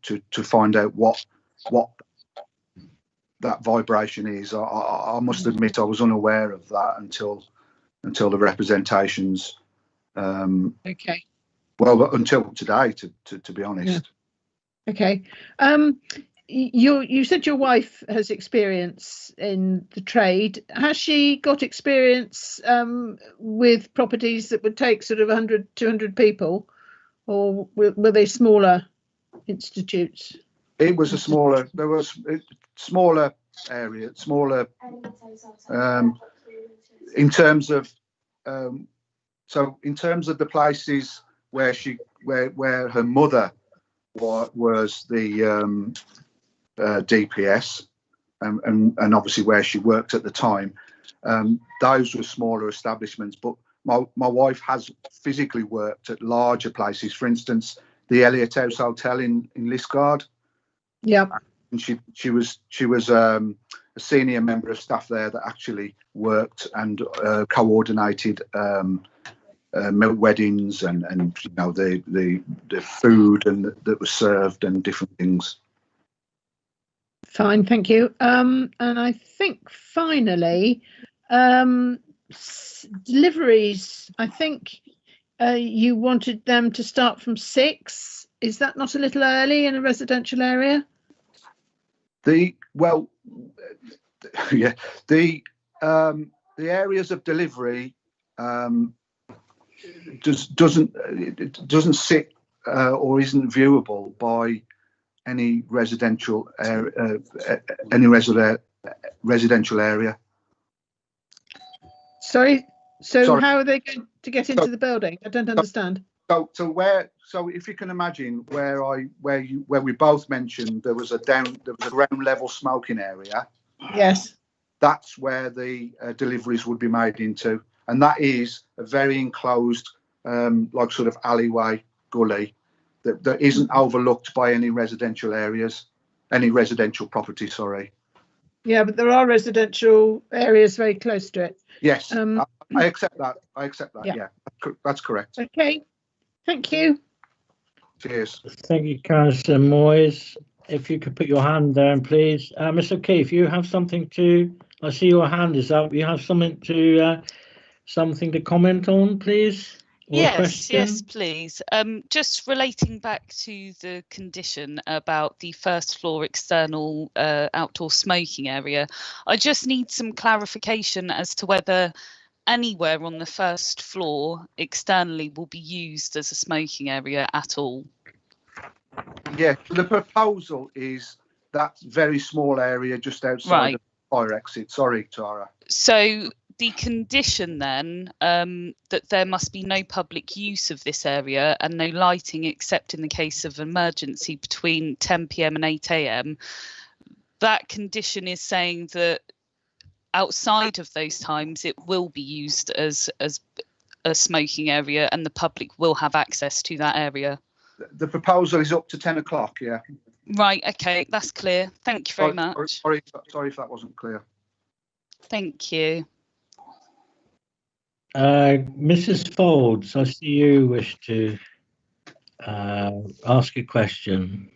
find out what that vibration is. I must admit I was unaware of that until the representations. Okay. Well, until today, to be honest. Yeah. Okay. You said your wife has experience in the trade. Has she got experience with properties that would take sort of 100, 200 people, or were they smaller institutes? It was a smaller. There was smaller area, smaller. In terms of, so in terms of the places where her mother was the DPS, and obviously where she worked at the time, those were smaller establishments. But my wife has physically worked at larger places. For instance, the Elliott House Hotel in Liskeard. Yeah. And she was a senior member of staff there that actually worked and coordinated weddings and the food and that was served and different things. Fine, thank you. And I think finally, deliveries. I think you wanted them to start from 6. Is that not a little early in a residential area? The areas of delivery doesn't sit or isn't viewable by any residential residential area. Sorry. So how are they going to get into the building? I don't understand. So if you can imagine where we both mentioned there was a ground level smoking area. Yes. That's where the deliveries would be made into, and that is a very enclosed, like sort of alleyway gully that isn't overlooked by any residential areas, any residential property. Sorry. Yeah, but there are residential areas very close to it. Yes, I accept that. Yeah, that's correct. Okay. Thank you. Cheers. Thank you, Councillor Moyes. If you could put your hand down, please. Mr. O'Keefe, you have something to... I see your hand is up. You have something to comment on, please? Yes, please. Just relating back to the condition about the first floor external outdoor smoking area, I just need some clarification as to whether anywhere on the first floor externally will be used as a smoking area at all. Yeah, the proposal is that very small area just outside of the fire exit. Sorry, Tara. So the condition then that there must be no public use of this area and no lighting except in the case of emergency between 10 p.m. and 8 a.m. That condition is saying that outside of those times it will be used as a smoking area and the public will have access to that area. The proposal is up to 10 o'clock, yeah. Right, okay, that's clear. Thank you very much. Sorry if that wasn't clear. Thank you. Mrs. Folds, I see you wish to ask a question.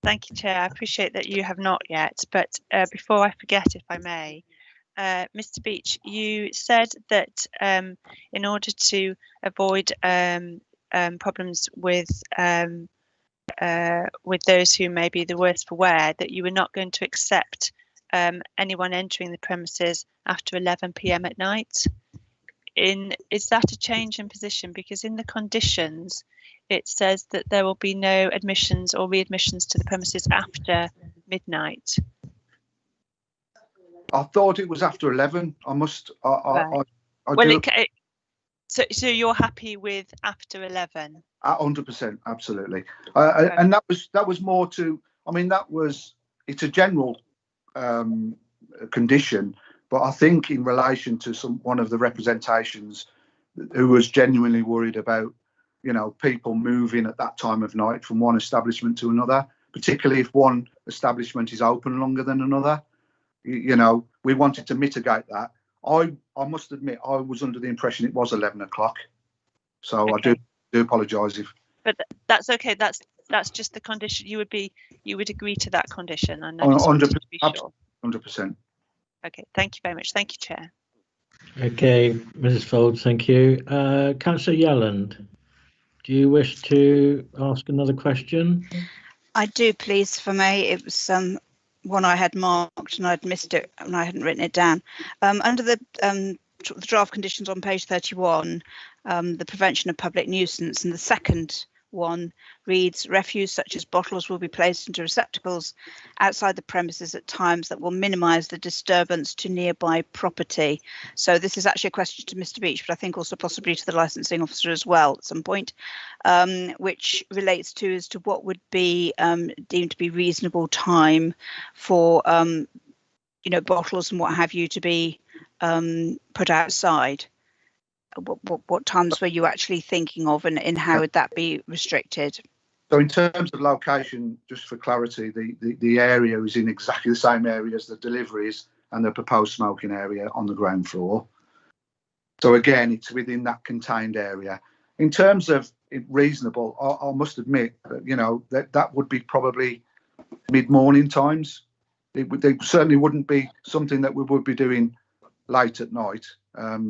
Thank you, Chair. I appreciate that you have not yet, but before I forget, if I may, Mr. Beach, you said that in order to avoid problems with those who may be the worse for wear, that you were not going to accept anyone entering the premises after 11 p.m. at night. Is that a change in position? Because in the conditions, it says that there will be no admissions or readmissions to the premises after midnight. I thought it was after 11. So you're happy with after 11? 100%, absolutely. And that was more to. I mean, it's a general condition, but I think in relation to one of the representations who was genuinely worried about, people moving at that time of night from one establishment to another, particularly if one establishment is open longer than another. We wanted to mitigate that. I must admit, I was under the impression it was 11 o'clock. So okay. I do apologise if. But that's okay. That's just the condition. You would agree to that condition. I know. 100%. 100%. Okay, thank you very much. Thank you, Chair. Okay, Mrs. Fold, thank you. Councillor Yelland, do you wish to ask another question? I do, please, for me. It was one I had marked and I'd missed it and I hadn't written it down. Under the draft conditions on page 31, the prevention of public nuisance, and the second one reads, refuse such as bottles will be placed into receptacles outside the premises at times that will minimise the disturbance to nearby property. So this is actually a question to Mr. Beach, but I think also possibly to the licensing officer as well at some point, which relates to as to what would be deemed to be reasonable time for bottles and what have you to be put outside. What times were you actually thinking of, and how would that be restricted? So in terms of location, just for clarity, the area is in exactly the same area as the deliveries and the proposed smoking area on the ground floor. So again, it's within that contained area. In terms of reasonable, I must admit that that would be probably mid-morning times. They certainly wouldn't be something that we would be doing late at night,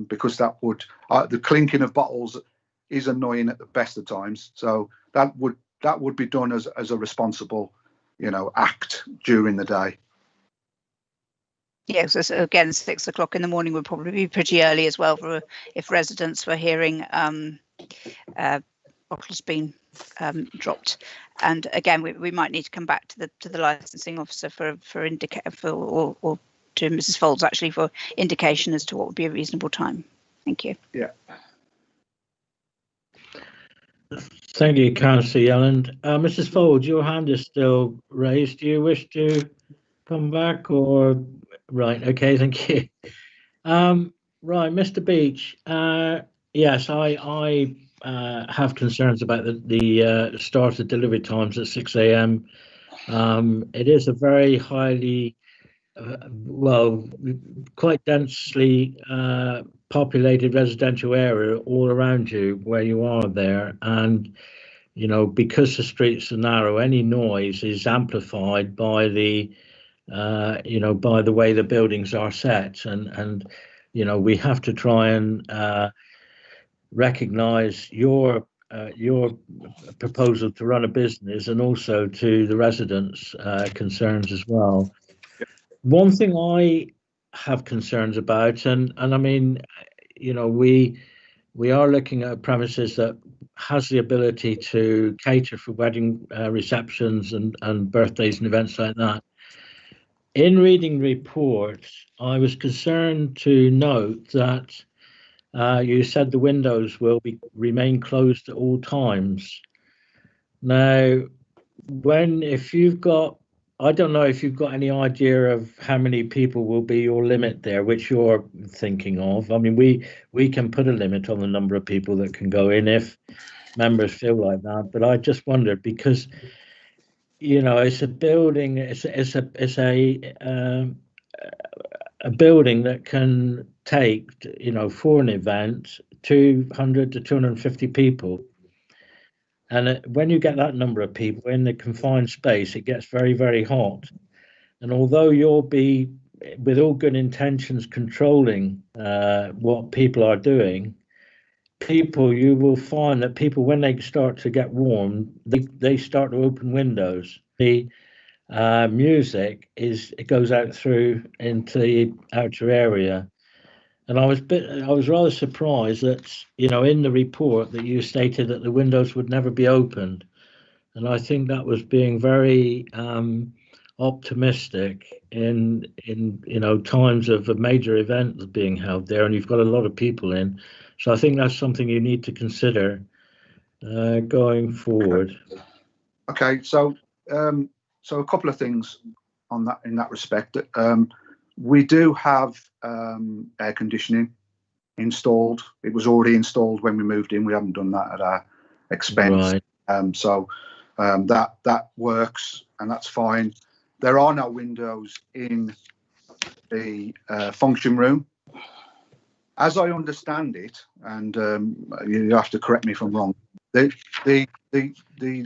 because that would the clinking of bottles is annoying at the best of times. So that would be done as a responsible, act during the day. Yeah, so again, 6 o'clock in the morning would probably be pretty early as well for if residents were hearing bottles being dropped. And again, we might need to come back to the licensing officer or to Mrs. Folds actually for indication as to what would be a reasonable time. Thank you. Yeah. Thank you, Councillor Yelland. Mrs. Folds, your hand is still raised. Do you wish to come back or? Right, okay, thank you. Right, Mr. Beach. Yes, I have concerns about the start of delivery times at 6 a.m. It is a very highly, quite densely populated residential area all around you where you are there, and because the streets are narrow, any noise is amplified by the by the way the buildings are set, and we have to try and recognize your proposal to run a business and also to the residents' concerns as well. One thing I have concerns about, and I mean, we are looking at premises that has the ability to cater for wedding receptions and birthdays and events like that. In reading reports, I was concerned to note that you said the windows will remain closed at all times. Now, if you've got, I don't know if you've got any idea of how many people will be your limit there, which you're thinking of. I mean, we can put a limit on the number of people that can go in if members feel like that. But I just wondered because, it's a building. It's a building that can take, for an event, 200 to 250 people. And when you get that number of people in the confined space, it gets very, very hot. And although you'll be, with all good intentions, controlling what people are doing, you will find that people, when they start to get warm, they start to open windows. The music it goes out through into the outer area. And I was rather surprised that, in the report that you stated that the windows would never be opened. And I think that was being very optimistic in times of a major event being held there, and you've got a lot of people in. So I think that's something you need to consider going forward. Okay, so a couple of things on that in that respect. We do have air conditioning installed. It was already installed when we moved in. We haven't done that at our expense. Right. So that works, and that's fine. There are no windows in the function room. As I understand it, and you have to correct me if I'm wrong, the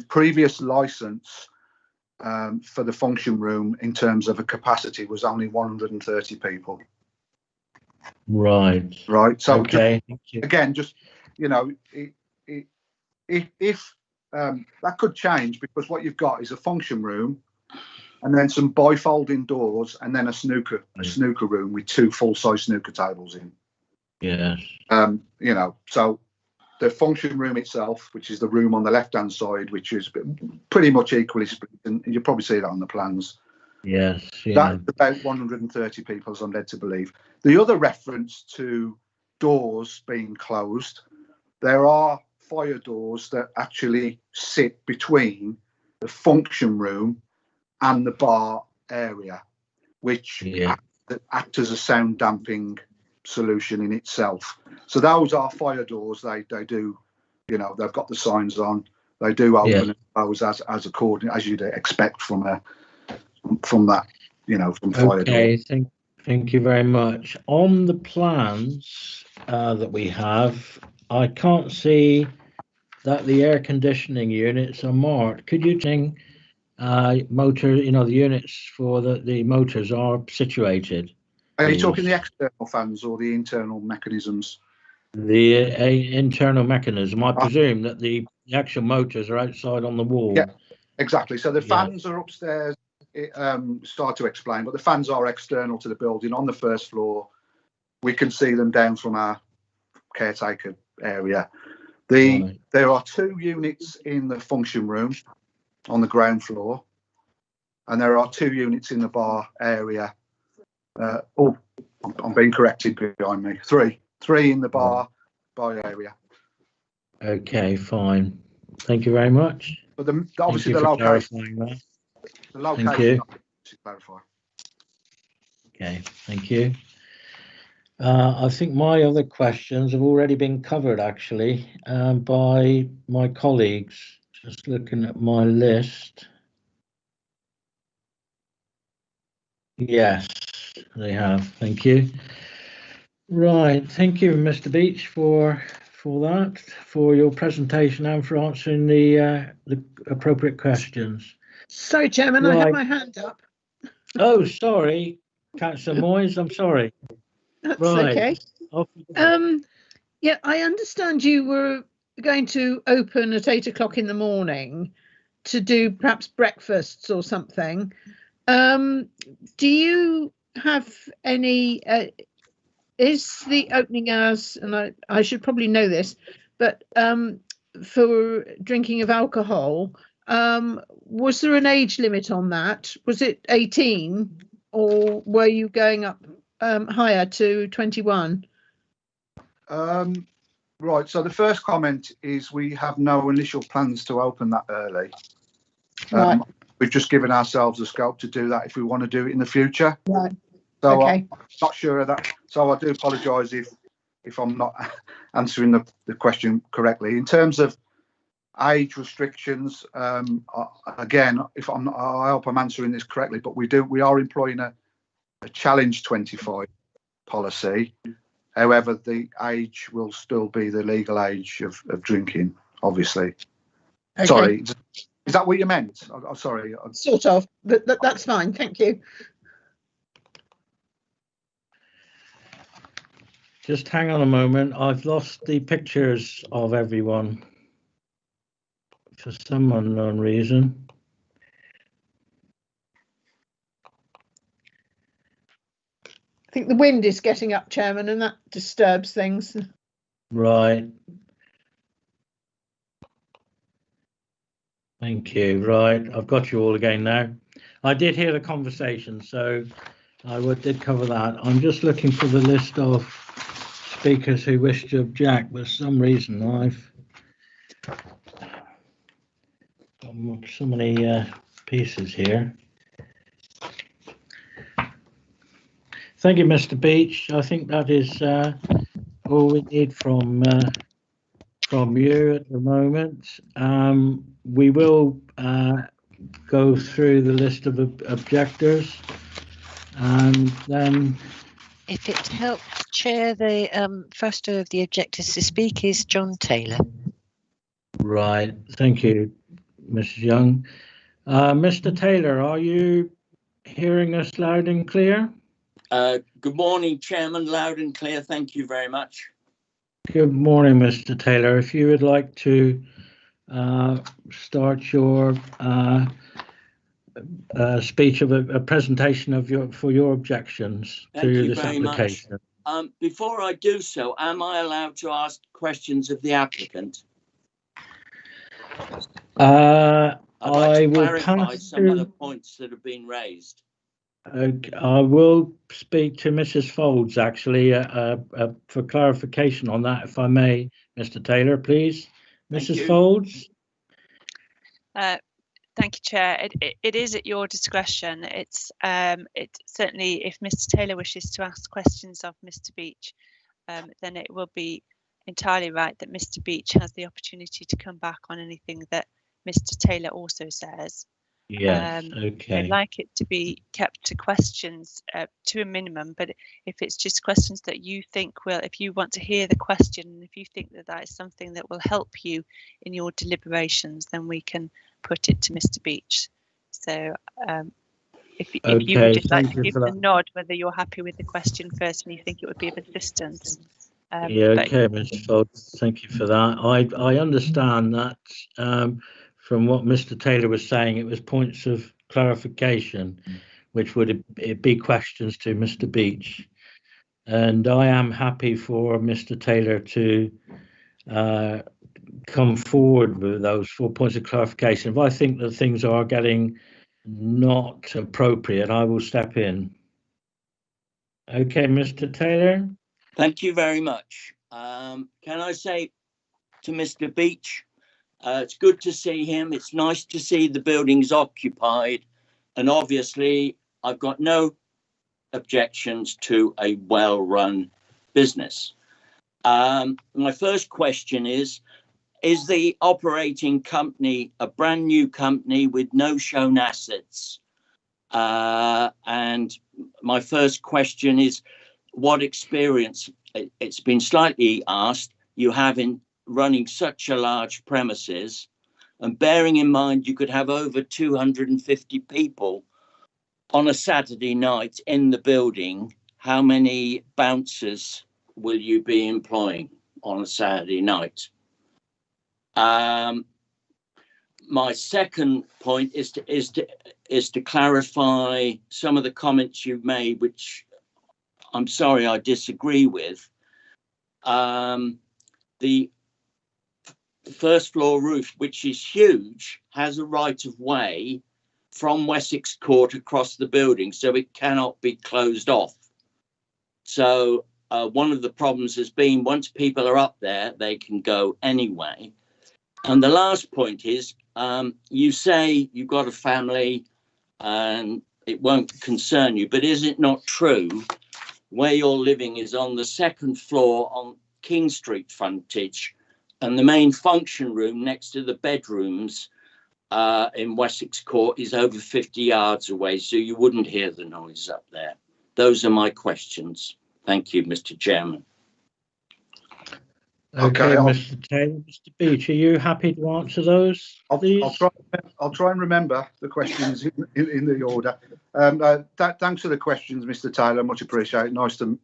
previous license for the function room in terms of a capacity was only 130 people. Right. Right. So okay. Again, just, you know, if that could change, because what you've got is a function room and then some bifolding doors and then a snooker room with 2 full-size snooker tables in. Yes. You know, so the function room itself, which is the room on the left-hand side, which is pretty much equally split, and you probably see that on the plans. Yes. Yeah. That's about 130 people, as I'm led to believe. The other reference to doors being closed, there are fire doors that actually sit between the function room and the bar area, which act as a sound damping solution in itself. So those are fire doors. They do, you know, they've got the signs on. They do open and close as according as you'd expect from that, you know, from fire doors. Okay, thank you very much. On the plans that we have, I can't see that the air conditioning units are marked. Could you sing motor, you know, the units for the motors are situated? Are you talking the external fans or the internal mechanisms? The internal mechanism. I presume that the actual motors are outside on the wall. Yeah, exactly. So the fans are upstairs. Start to explain, but the fans are external to the building on the first floor. We can see them down from our caretaker area. There are 2 units in the function room on the ground floor, and there are 2 units in the bar area. I'm being corrected behind me. 3 in the bar area. Okay, fine. Thank you very much. But obviously the location. The location. Thank you. To clarify. Okay, thank you. I think my other questions have already been covered, actually, by my colleagues. Just looking at my list. Yes, they have. Thank you. Right. Thank you, Mr. Beach, for that, for your presentation and for answering the appropriate questions. Sorry, Chairman, I have my hand up. Oh, sorry, Councillor Moyes. I'm sorry. That's okay. Yeah, I understand you were going to open at 8 o'clock in the morning to do perhaps breakfasts or something. Do you have any? Is the opening hours, and I should probably know this, but for drinking of alcohol, was there an age limit on that? Was it 18, or were you going up higher to 21? Right, so the first comment is we have no initial plans to open that early. Right. We've just given ourselves a scope to do that if we want to do it in the future. Right. So okay. I'm not sure of that. So I do apologise if I'm not answering the question correctly. In terms of age restrictions, again, I hope I'm answering this correctly, but we are employing a challenge 25 policy. However, the age will still be the legal age of drinking, obviously. Okay. Sorry, is that what you meant? I'm sorry. Sort of, but that's fine. Thank you. Just hang on a moment. I've lost the pictures of everyone for some unknown reason. I think the wind is getting up, Chairman, and that disturbs things. Right. Thank you. Right, I've got you all again now. I did hear the conversation, so I did cover that. I'm just looking for the list of speakers who wish to object. For some reason, I've got so many pieces here. Thank you, Mr. Beach. I think that is all we need from you at the moment. We will go through the list of objectors, and then, if it helps, Chair, the first of the objectors to speak is John Taylor. Right. Thank you, Mrs. Young. Mr. Taylor, are you hearing us loud and clear? Good morning, Chairman. Loud and clear. Thank you very much. Good morning, Mr. Taylor. If you would like to start your speech of a presentation of your objections to this application. Before I do so, am I allowed to ask questions of the applicant? I I'd like to will clarify some of the points that have been raised. I will speak to Mrs. Folds actually for clarification on that, if I may, Mr. Taylor, please. Mrs. Folds. Thank you, Chair. It is at your discretion. It's certainly, if Mr. Taylor wishes to ask questions of Mr. Beach, then it will be entirely right that Mr. Beach has the opportunity to come back on anything that Mr. Taylor also says. Yes, okay. I'd like it to be kept to questions to a minimum, but if it's just questions that you think will, if you want to hear the question, and if you think that that is something that will help you in your deliberations, then we can put it to Mr. Beach. So if you would just like to give the nod whether you're happy with the question first and you think it would be of assistance. Okay, Mr. Folds, thank you for that. I understand that from what Mr. Taylor was saying, it was points of clarification, which would be questions to Mr. Beach. And I am happy for Mr. Taylor to come forward with those 4 points of clarification. If I think that things are getting not appropriate, I will step in. Okay, Mr. Taylor. Thank you very much. Can I say to Mr. Beach, it's good to see him. It's nice to see the buildings occupied. And obviously, I've got no objections to a well-run business. My first question is the operating company a brand new company with no shown assets? And my first question is, what experience, it's been slightly asked, you have in running such a large premises, and bearing in mind you could have over 250 people on a Saturday night in the building, how many bouncers will you be employing on a Saturday night? My second point is to clarify some of the comments you've made, which I'm sorry I disagree with. The first floor roof, which is huge, has a right of way from Wessex Court across the building, so it cannot be closed off. So one of the problems has been, once people are up there, they can go anyway. And the last point is, you say you've got a family and it won't concern you, but is it not true where you're living is on the second floor on King Street frontage, and the main function room next to the bedrooms in Wessex Court is over 50 yards away, so you wouldn't hear the noise up there. Those are my questions. Thank you, Mr. Chairman. Okay, Mr. Taylor. Mr. Beach, are you happy to answer those, please? I'll try and remember the questions in the order. Thanks for the questions, Mr. Taylor. Much appreciated. Nice to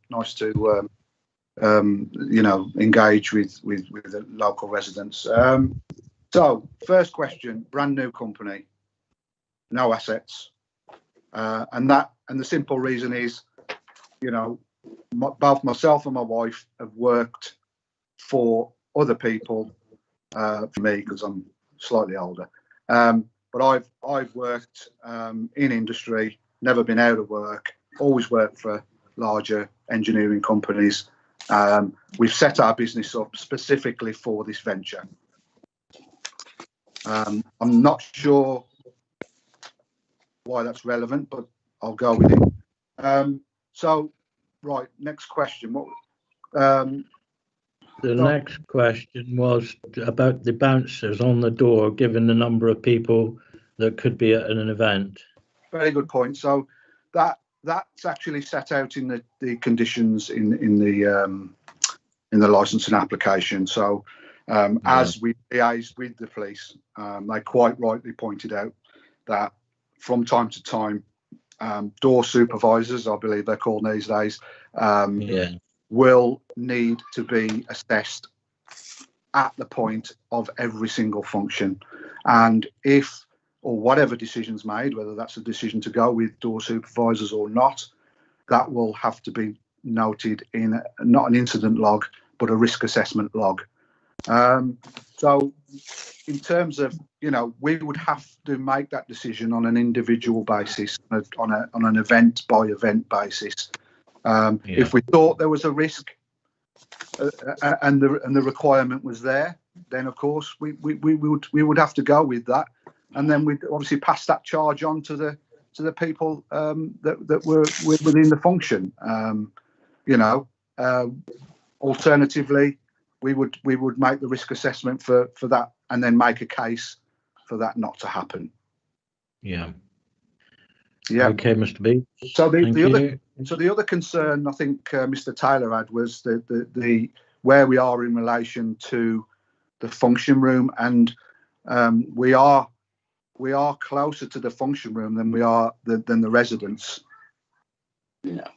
engage with the local residents. So, first question: brand new company, no assets, and the simple reason is, both myself and my wife have worked for other people, for me because I'm slightly older, but I've worked in industry, never been out of work, always worked for larger engineering companies. We've set our business up specifically for this venture. I'm not sure why that's relevant, but I'll go with it. So, right, next question. The next question was about the bouncers on the door, given the number of people that could be at an event. Very good point. So that's actually set out in the conditions in the licensing application. So as we liaised with the police, they quite rightly pointed out that from time to time, door supervisors, I believe they're called these days, will need to be assessed at the point of every single function. And if, or whatever decision's made, whether that's a decision to go with door supervisors or not, that will have to be noted in not an incident log, but a risk assessment log. So in terms of, you know, we would have to make that decision on an individual basis, on an event by event basis. If we thought there was a risk and the requirement was there, then of course we would have to go with that, and then we'd obviously pass that charge on to the people that were within the function. You know, alternatively, we would make the risk assessment for that, and then make a case for that not to happen. Yeah. Okay, Mr. B. So the other concern I think Mr. Taylor had was the where we are in relation to the function room, and we are closer to the function room than we are than the residents. Yeah.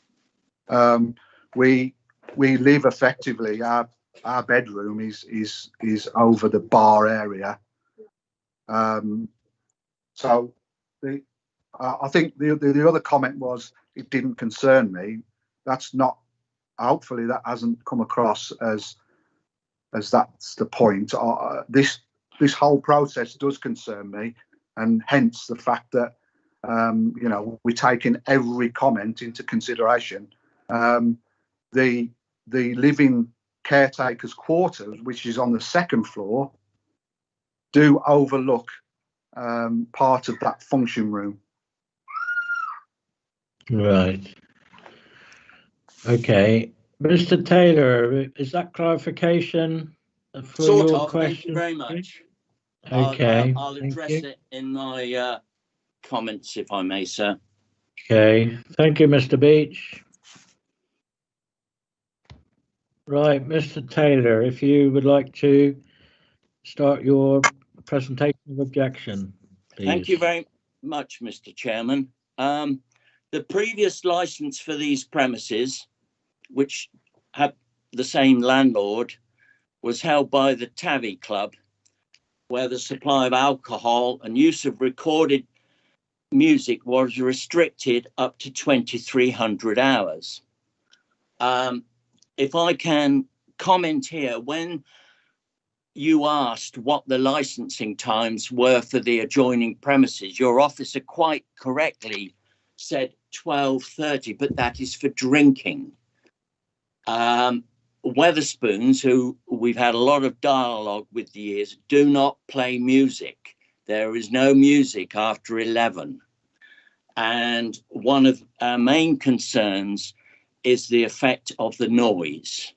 We live effectively. Our bedroom is over the bar area. So I think the other comment was it didn't concern me. That's not. Hopefully that hasn't come across as that's the point. This whole process does concern me, and hence the fact that you know, we're taking every comment into consideration. The living caretakers' quarters, which is on the second floor, do overlook part of that function room. Right. Okay. Mr. Taylor, is that clarification for Sort your of, question? thank you very much. Okay. I'll address it in my comments, if I may, sir. Okay. Thank you, Mr. Beach. Right, Mr. Taylor, if you would like to start your presentation of objection, please. Thank you very much, Mr. Chairman. The previous licence for these premises, which have the same landlord, was held by the Tavi Club, where the supply of alcohol and use of recorded music was restricted up to 2,300 hours. If I can comment here, when you asked what the licensing times were for the adjoining premises, your officer quite correctly said 12:30, but that is for drinking. Weatherspoons, who we've had a lot of dialogue with the years, do not play music. There is no music after 11. And one of our main concerns is the effect of the noise.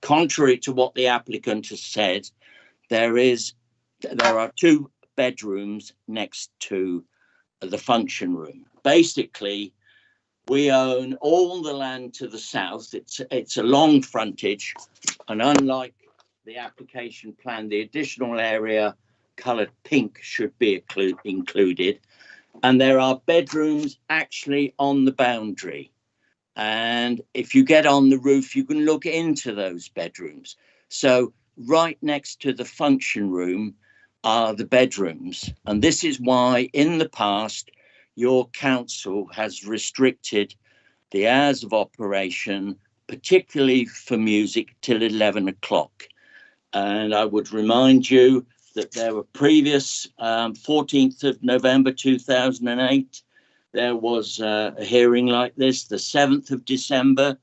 Contrary to what the applicant has said, there are 2 bedrooms next to the function room. Basically, we own all the land to the south. It's a long frontage, and unlike the application plan, the additional area coloured pink should be included. And there are bedrooms actually on the boundary. And if you get on the roof, you can look into those bedrooms. So right next to the function room are the bedrooms. And this is why in the past, your council has restricted the hours of operation, particularly for music, till 11 o'clock. And I would remind you that there were previous 14th of November 2008, there was a hearing like this, the 7th of December,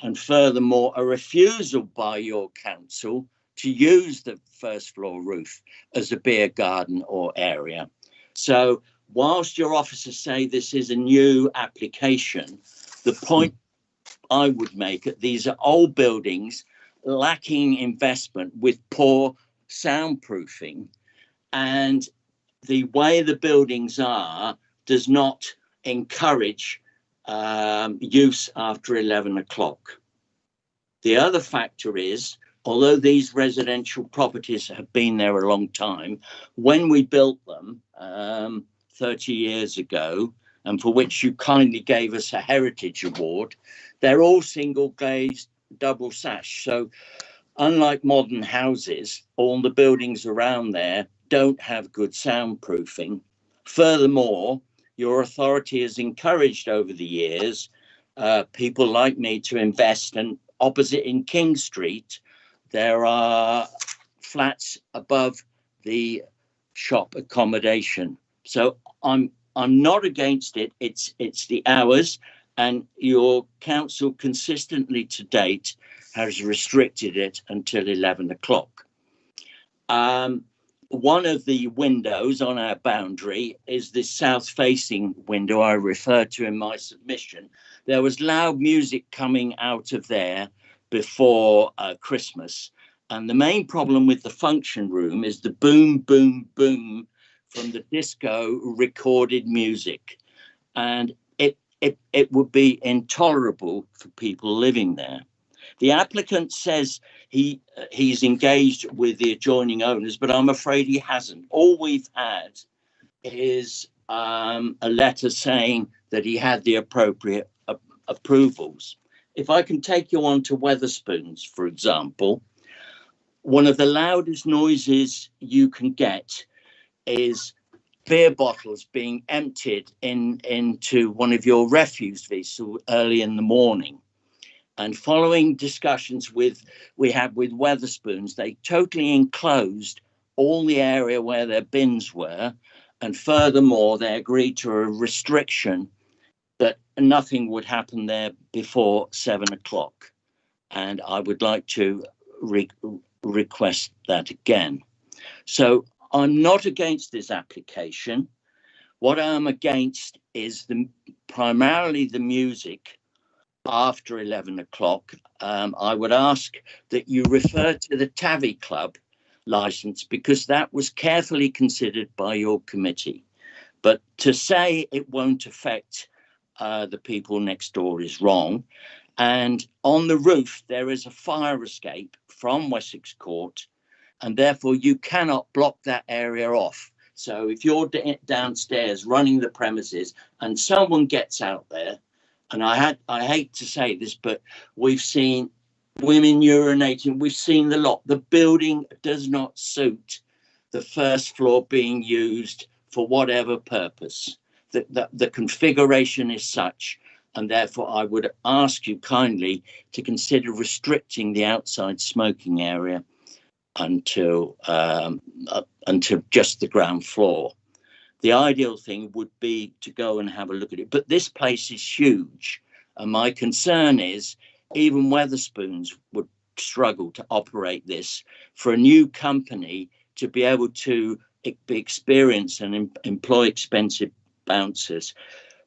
and furthermore, a refusal by your council to use the first floor roof as a beer garden or area. So whilst your officers say this is a new application, the point I would make that these are old buildings lacking investment with poor soundproofing, and the way the buildings are does not encourage use after 11 o'clock. The other factor is, although these residential properties have been there a long time, when we built them 30 years ago, and for which you kindly gave us a heritage award, they're all single glazed double sash. So unlike modern houses, all the buildings around there don't have good soundproofing. Furthermore, your authority has encouraged over the years people like me to invest, and opposite in King Street, there are flats above the shop accommodation. So I'm not against it. It's the hours, and your council consistently to date has restricted it until 11 o'clock. One of the windows on our boundary is this south-facing window I referred to in my submission. There was loud music coming out of there before Christmas. And the main problem with the function room is the boom, boom, boom from the disco recorded music. And it would be intolerable for people living there. The applicant says he's engaged with the adjoining owners, but I'm afraid he hasn't. All we've had is a letter saying that he had the appropriate approvals. If I can take you on to Wetherspoons, for example, one of the loudest noises you can get is beer bottles being emptied into one of your refuse vehicles early in the morning. And following discussions we had with Wetherspoons, they totally enclosed all the area where their bins were. And furthermore, they agreed to a restriction that nothing would happen there before 7 o'clock. And I would like to request that again. So I'm not against this application. What I'm against is primarily the music after 11 o'clock. I would ask that you refer to the Tavi Club license, because that was carefully considered by your committee. But to say it won't affect the people next door is wrong. And on the roof, there is a fire escape from Wessex Court, and therefore you cannot block that area off. So if you're downstairs running the premises and someone gets out there, and I hate to say this, but we've seen women urinating, we've seen the lot. The building does not suit the first floor being used for whatever purpose. The configuration is such, and therefore I would ask you kindly to consider restricting the outside smoking area until just the ground floor. The ideal thing would be to go and have a look at it. But this place is huge. And my concern is even Wetherspoons would struggle to operate this. For a new company to be able to be experienced and employ expensive bouncers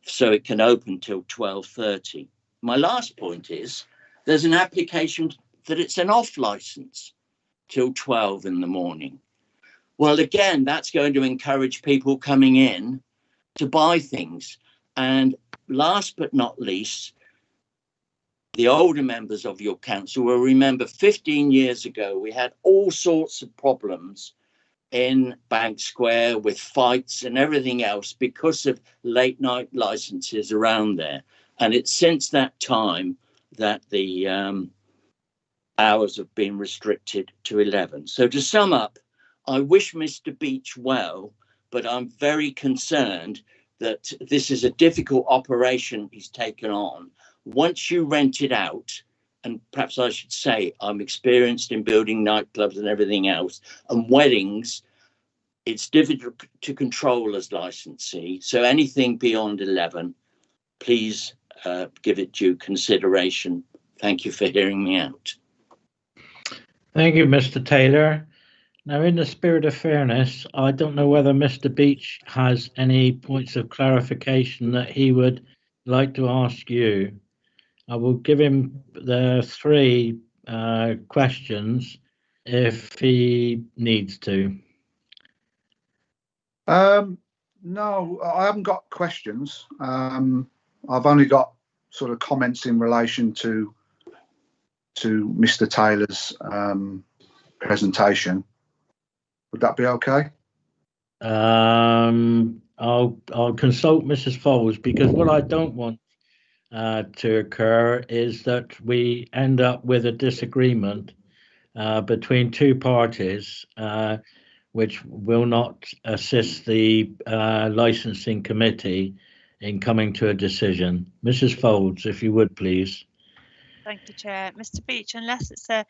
so it can open till 12:30. My last point is there's an application that it's an off license till 12 in the morning. Well, again, that's going to encourage people coming in to buy things. And last but not least, the older members of your council will remember 15 years ago, we had all sorts of problems in Bank Square with fights and everything else because of late night licenses around there. And it's since that time that the hours have been restricted to 11. So to sum up, I wish Mr. Beach well, but I'm very concerned that this is a difficult operation he's taken on. Once you rent it out, and perhaps I should say I'm experienced in building nightclubs and everything else, and weddings, it's difficult to control as licensee. So anything beyond 11, please give it due consideration. Thank you for hearing me out. Thank you, Mr. Taylor. Now, in the spirit of fairness, I don't know whether Mr. Beach has any points of clarification that he would like to ask you. I will give him the 3 questions if he needs to. No, I haven't got questions. I've only got sort of comments in relation to Mr. Taylor's presentation. Would that be okay? I'll consult Mrs. Foles, because what I don't want to occur is that we end up with a disagreement between two parties, which will not assist the licensing committee in coming to a decision. Mrs. Foles, if you would, please. Thank you, Chair. Mr. Beach, unless it's a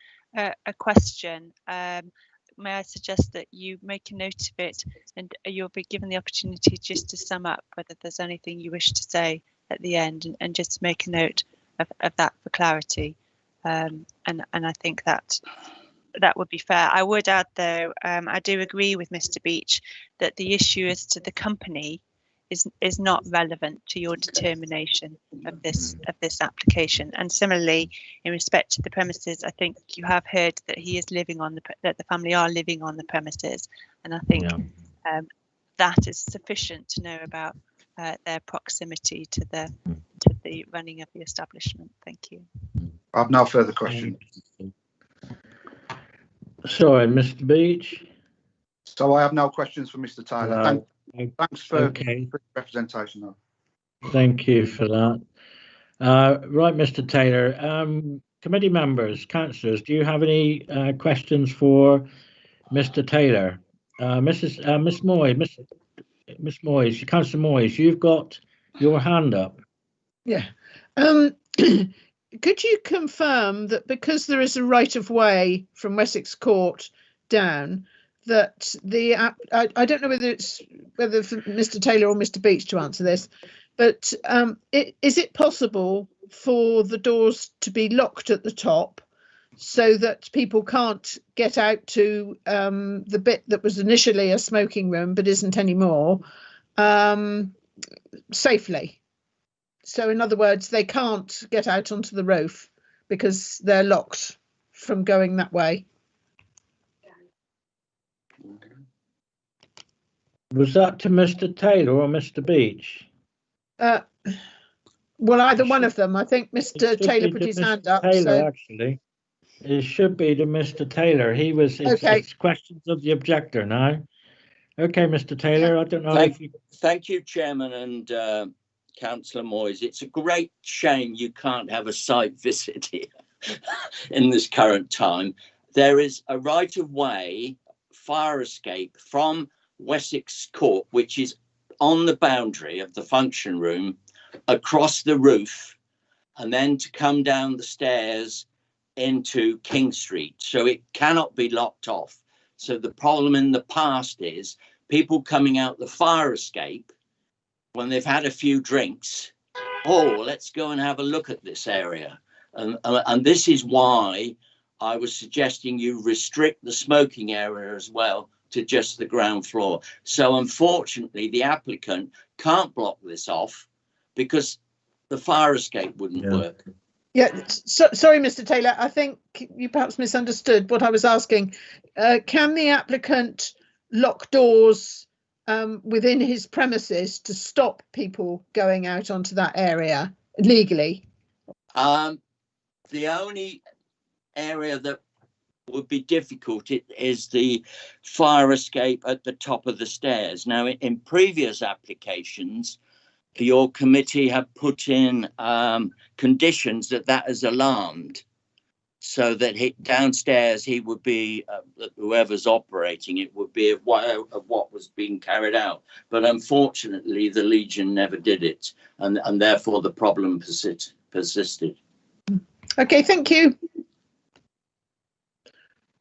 question, may I suggest that you make a note of it, and you'll be given the opportunity just to sum up whether there's anything you wish to say at the end, and just make a note of that for clarity. And I think that would be fair. I would add, though, I do agree with Mr. Beach that the issue as to the company is not relevant to your determination of this application. And similarly, in respect to the premises, I think you have heard that he is living on that the family are living on the premises, and I think that is sufficient to know about their proximity to the running of the establishment. Thank you. I have no further questions. Sorry, Mr. Beach. So I have no questions for Mr. Taylor. Thanks for the representation, though. Thank you for that. Right, Mr. Taylor. Committee members, councillors, do you have any questions for Mr. Taylor? Miss Moyes, Miss Moyes, Councillor Moyes, you've got your hand up. Yeah. Could you confirm that because there is a right of way from Wessex Court down, that I don't know whether for Mr. Taylor or Mr. Beach to answer this, but is it possible for the doors to be locked at the top so that people can't get out to the bit that was initially a smoking room but isn't anymore safely? So in other words, they can't get out onto the roof because they're locked from going that way. Was that to Mr. Taylor or Mr. Beach? Well, either one of them. I think Mr. Taylor put his hand up. Taylor, actually. It should be to Mr. Taylor. He was. It's questions of the objector now. Okay, Mr. Taylor. I don't know if you. Thank you, Chairman and Councillor Moyes. It's a great shame you can't have a site visit here in this current time. There is a right of way fire escape from Wessex Court, which is on the boundary of the function room, across the roof, and then to come down the stairs into King Street. So it cannot be locked off. So the problem in the past is people coming out the fire escape when they've had a few drinks. Oh, let's go and have a look at this area. And this is why I was suggesting you restrict the smoking area as well to just the ground floor. So unfortunately, the applicant can't block this off because the fire escape wouldn't work. Yeah, sorry, Mr. Taylor. I think you perhaps misunderstood what I was asking. Can the applicant lock doors within his premises to stop people going out onto that area legally? The only area that would be difficult is the fire escape at the top of the stairs. Now, in previous applications, your committee have put in conditions that is alarmed, so that downstairs he would be, whoever's operating it would be aware of what was being carried out. But unfortunately, the Legion never did it, and therefore the problem persisted. Okay, thank you.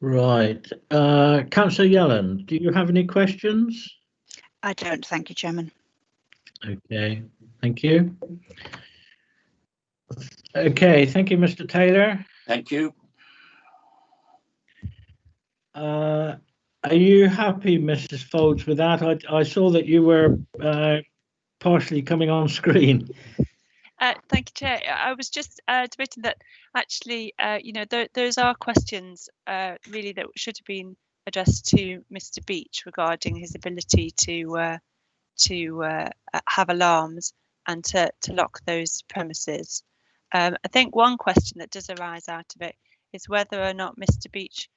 Right. Councillor Yellen, do you have any questions? I don't, thank you, Chairman. Okay, thank you. Okay, thank you, Mr. Taylor. Thank you. Are you happy, Mrs. Foles, with that? I saw that you were partially coming on screen. Thank you, Chair. I was just debating that actually, those are questions really that should have been addressed to Mr. Beach regarding his ability to have alarms and to lock those premises. I think one question that does arise out of it is whether or not Mr. Beach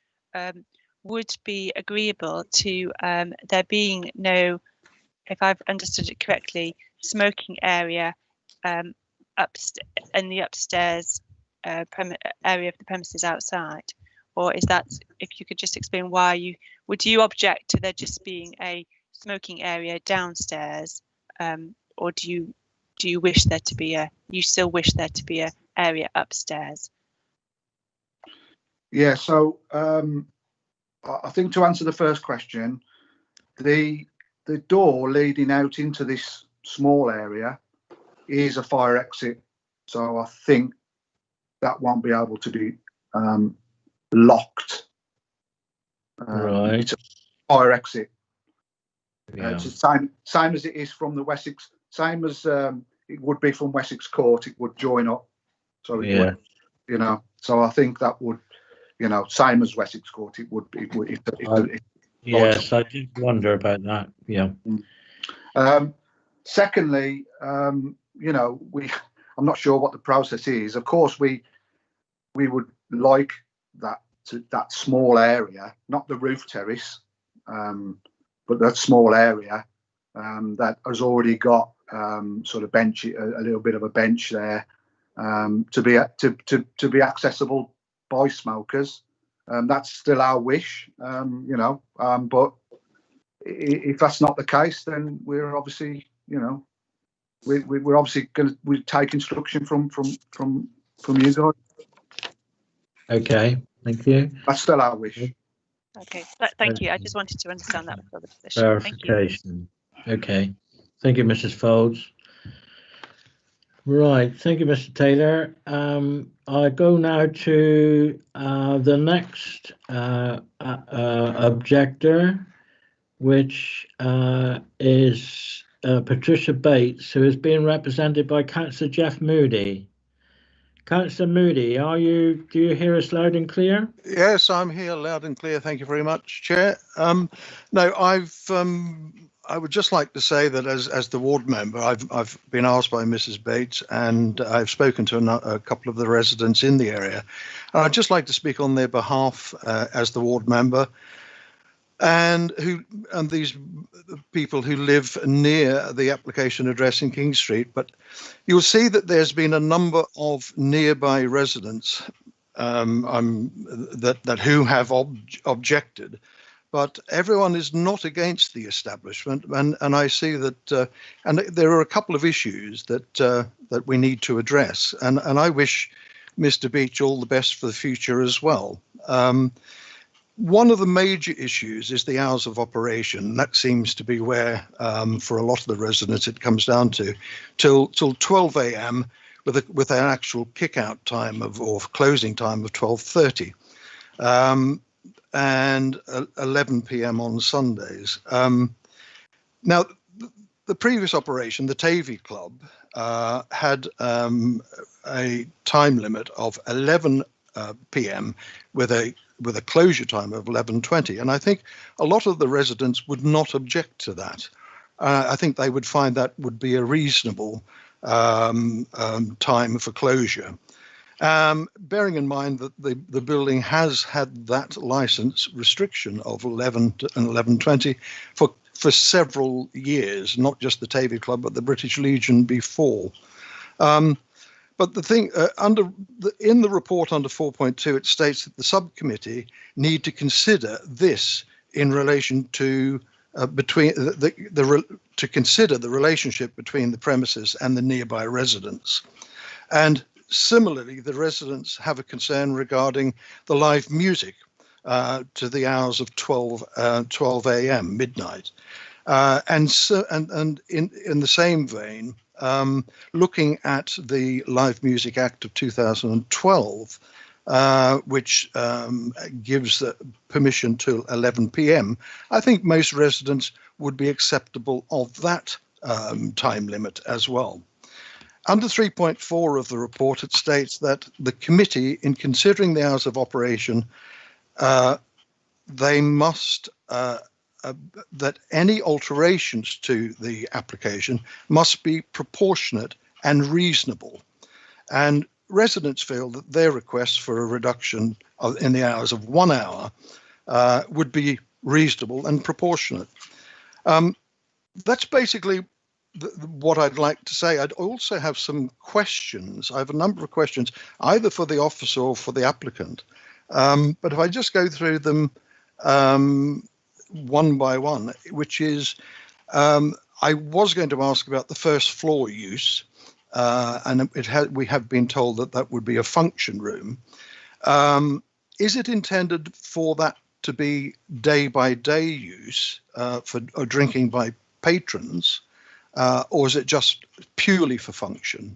would be agreeable to there being no if I've understood it correctly, smoking area in the upstairs area of the premises outside, or is that, if you could just explain why would you object to there just being a smoking area downstairs, or do you wish there to be still wish there to be a area upstairs? Yeah, so I think to answer the first question, the door leading out into this small area is a fire exit, so I think that won't be able to be locked. Right. It's a fire exit. Yeah. It's the same as it is from the Wessex, same as it would be from Wessex Court. It would join up, so it would, you know. So I think that would, you know, same as Wessex Court. It would. Yes, I did wonder about that. Yeah. Secondly, you know, I'm not sure what the process is. Of course, we would like that small area, not the roof terrace, but that small area that has already got sort of bench, a little bit of a bench there, to be accessible by smokers. That's still our wish, you know. But if that's not the case, then we're obviously, you know, we're obviously going to take instruction from you guys. Okay, thank you. That's still our wish. Okay, thank you. I just wanted to understand that before the position. Verification. Okay, thank you, Mrs. Folds. Right, thank you, Mr. Taylor. I go now to the next objector, which is Patricia Bates, who is being represented by Councillor Jeff Moody. Councillor Moody, do you hear us loud and clear? Yes, I'm here loud and clear. Thank you very much, Chair. No, I would just like to say that as the ward member, I've been asked by Mrs. Bates, and I've spoken to a couple of the residents in the area. And I'd just like to speak on their behalf as the ward member, and these people who live near the application address in King Street. But you'll see that there's been a number of nearby residents that who have objected, but everyone is not against the establishment. And I see that, and there are a couple of issues that we need to address. And I wish Mr. Beach all the best for the future as well. One of the major issues is the hours of operation. That seems to be where, for a lot of the residents, it comes down to till 12 a.m. with an actual kick-out time or closing time of 12:30, and 11 p.m. on Sundays. Now, the previous operation, the Tavi Club, had a time limit of 11 p.m. with a closure time of 11:20, and I think a lot of the residents would not object to that. I think they would find that would be a reasonable time for closure. Bearing in mind that the building has had that license restriction of 11 and 11:20 for several years, not just the Tavi Club, but the British Legion before. But the thing in the report under 4.2, it states that the subcommittee need to consider this in relation to to consider the relationship between the premises and the nearby residents. And similarly, the residents have a concern regarding the live music to the hours of 12 a.m. midnight. And in the same vein, looking at the Live Music Act of 2012, which gives permission till 11 p.m., I think most residents would be acceptable of that time limit as well. Under 3.4 of the report, it states that the committee, in considering the hours of operation, they must that any alterations to the application must be proportionate and reasonable. And residents feel that their requests for a reduction in the hours of 1 hour would be reasonable and proportionate. that's basically what I'd like to say. I'd also have some questions. I have a number of questions, either for the officer or for the applicant. But if I just go through them one by one, which is, I was going to ask about the first floor use, and we have been told that that would be a function room. Is it intended for that to be day-by-day use for drinking by patrons, or is it just purely for function?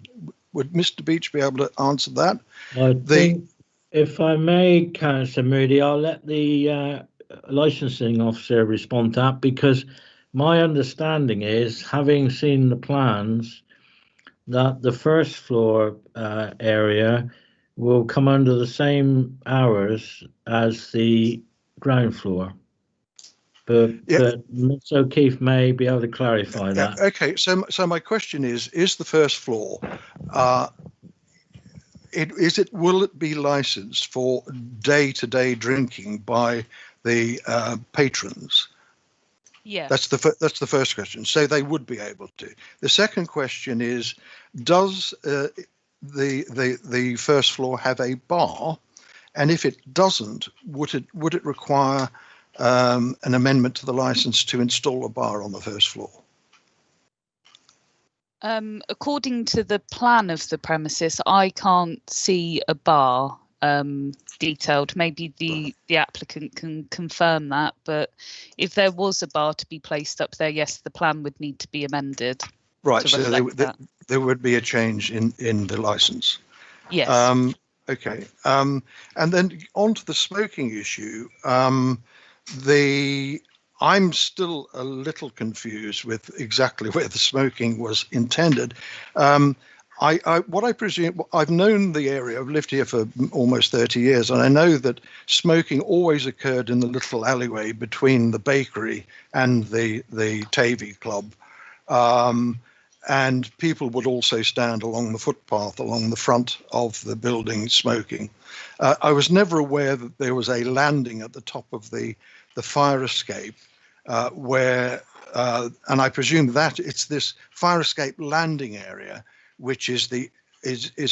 Would Mr. Beach be able to answer that? I think, if I may, Councillor Moody, I'll let the licensing officer respond to that, because my understanding is, having seen the plans, that the first floor area will come under the same hours as the ground floor. But Ms. O'Keefe may be able to clarify that. Okay, so my question is the first floor, will it be licensed for day-to-day drinking by the patrons? Yeah. That's the first question. So they would be able to. The second question is, does the first floor have a bar? And if it doesn't, would it require an amendment to the license to install a bar on the first floor? According to the plan of the premises, I can't see a bar detailed. Maybe the applicant can confirm that, but if there was a bar to be placed up there, yes, the plan would need to be amended. Right, so there would be a change in the license. Yes. Okay, and then on to the smoking issue. I'm still a little confused with exactly where the smoking was intended. What I presume, I've known the area, I've lived here for almost 30 years, and I know that smoking always occurred in the little alleyway between the bakery and the Tavi club. And people would also stand along the footpath along the front of the building smoking. I was never aware that there was a landing at the top of the fire escape where, and I presume that it's this fire escape landing area which is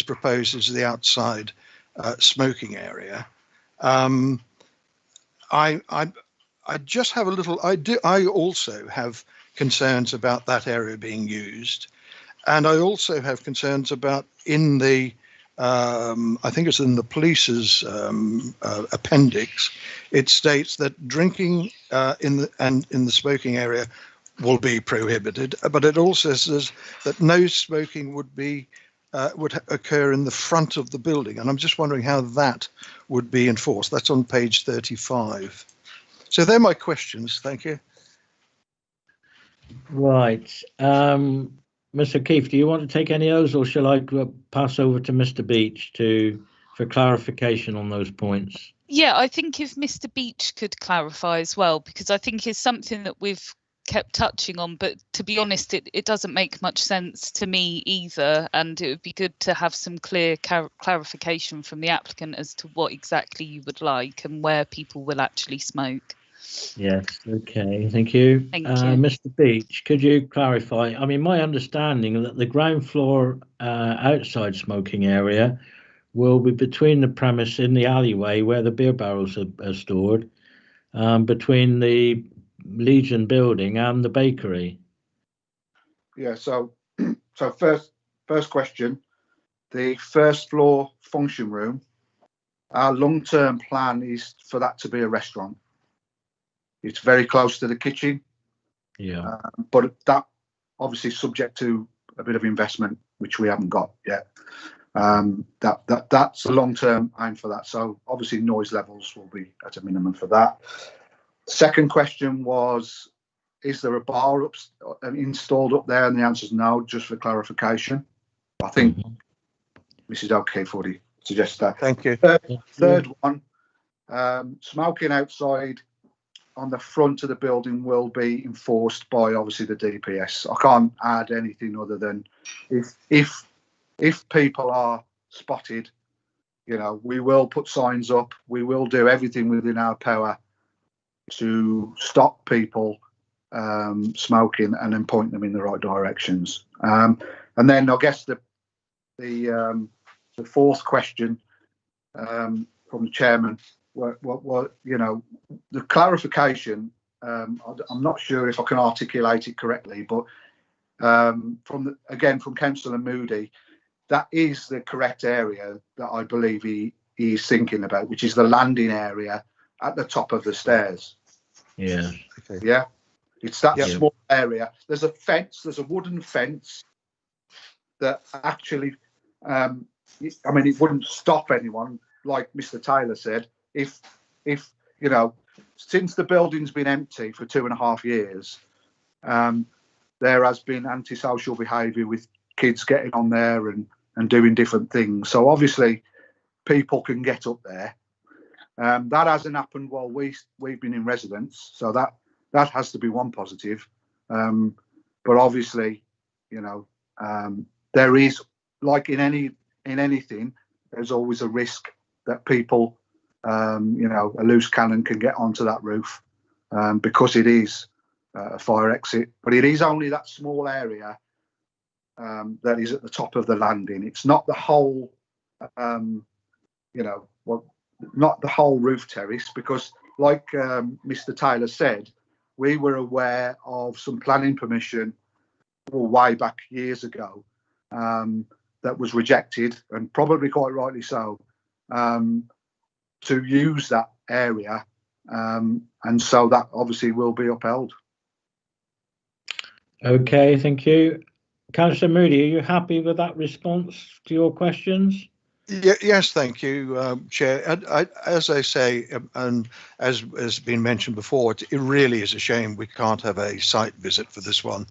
proposed as the outside smoking area. I just have a little. I also have concerns about that area being used, and I also have concerns about in the. I think it's in the police's appendix. It states that drinking in the smoking area will be prohibited, but it also says that no smoking would occur in the front of the building, and I'm just wondering how that would be enforced. That's on page 35. So they're my questions. Thank you. Right. Mr. O'Keefe, do you want to take any of those, or shall I pass over to Mr. Beach for clarification on those points? Yeah, I think if Mr. Beach could clarify as well, because I think it's something that we've kept touching on, but to be honest, it doesn't make much sense to me either, and it would be good to have some clear clarification from the applicant as to what exactly you would like and where people will actually smoke. Yes, okay, thank you. Thank you. Mr. Beach, could you clarify? I mean, my understanding that the ground floor outside smoking area will be between the premise in the alleyway where the beer barrels are stored, between the Legion building and the bakery. Yeah, so first question, the first floor function room, our long-term plan is for that to be a restaurant. It's very close to the kitchen. Yeah. But that obviously subject to a bit of investment, which we haven't got yet. That's a long-term aim for that. So obviously noise levels will be at a minimum for that. Second question was, is there a bar installed up there? And the answer is no, just for clarification. I think Mrs. O'Keefe already suggested that. Thank you. Third one, smoking outside on the front of the building will be enforced by obviously the DPS. I can't add anything other than if people are spotted, you know, we will put signs up. We will do everything within our power to stop people smoking, and then point them in the right directions. And then I guess the fourth question from the chairman, what the clarification. I'm not sure if I can articulate it correctly, but from Councillor Moody, that is the correct area that I believe he is thinking about, which is the landing area at the top of the stairs. Yeah. Okay. Yeah. It's that small area. There's a fence. There's a wooden fence that actually, it wouldn't stop anyone, like Mr. Taylor said, if since the building's been empty for 2.5 years, there has been antisocial behaviour with kids getting on there and doing different things. So obviously, people can get up there. That hasn't happened while we've been in residence, so that has to be one positive. But obviously, there is, like in anything, there's always a risk that people, a loose cannon can get onto that roof because it is a fire exit. But it is only that small area that is at the top of the landing. It's not the whole, not the whole roof terrace, because like Mr. Taylor said, we were aware of some planning permission way back years ago that was rejected, and probably quite rightly so, to use that area, and so that obviously will be upheld. Okay, thank you. Councillor Moody, are you happy with that response to your questions? Yes, thank you, Chair. As I say, and as has been mentioned before, it really is a shame we can't have a site visit for this one,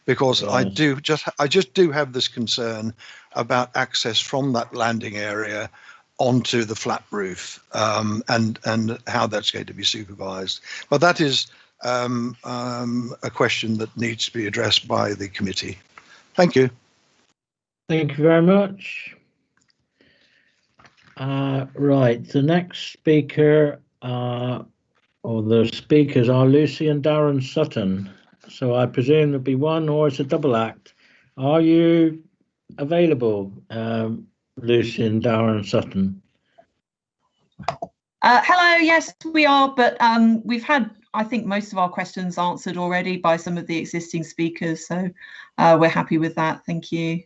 because I just do have this concern about access from that landing area onto the flat roof, and how that's going to be supervised. But that is a question that needs to be addressed by the committee. Thank you. Thank you very much. Right, the next speaker, or the speakers, are Lucy and Darren Sutton. So I presume there'll be one, or it's a double act. Are you available, Lucy and Darren Sutton? Hello, yes, we are, but we've had, I think, most of our questions answered already by some of the existing speakers, so we're happy with that. Thank you.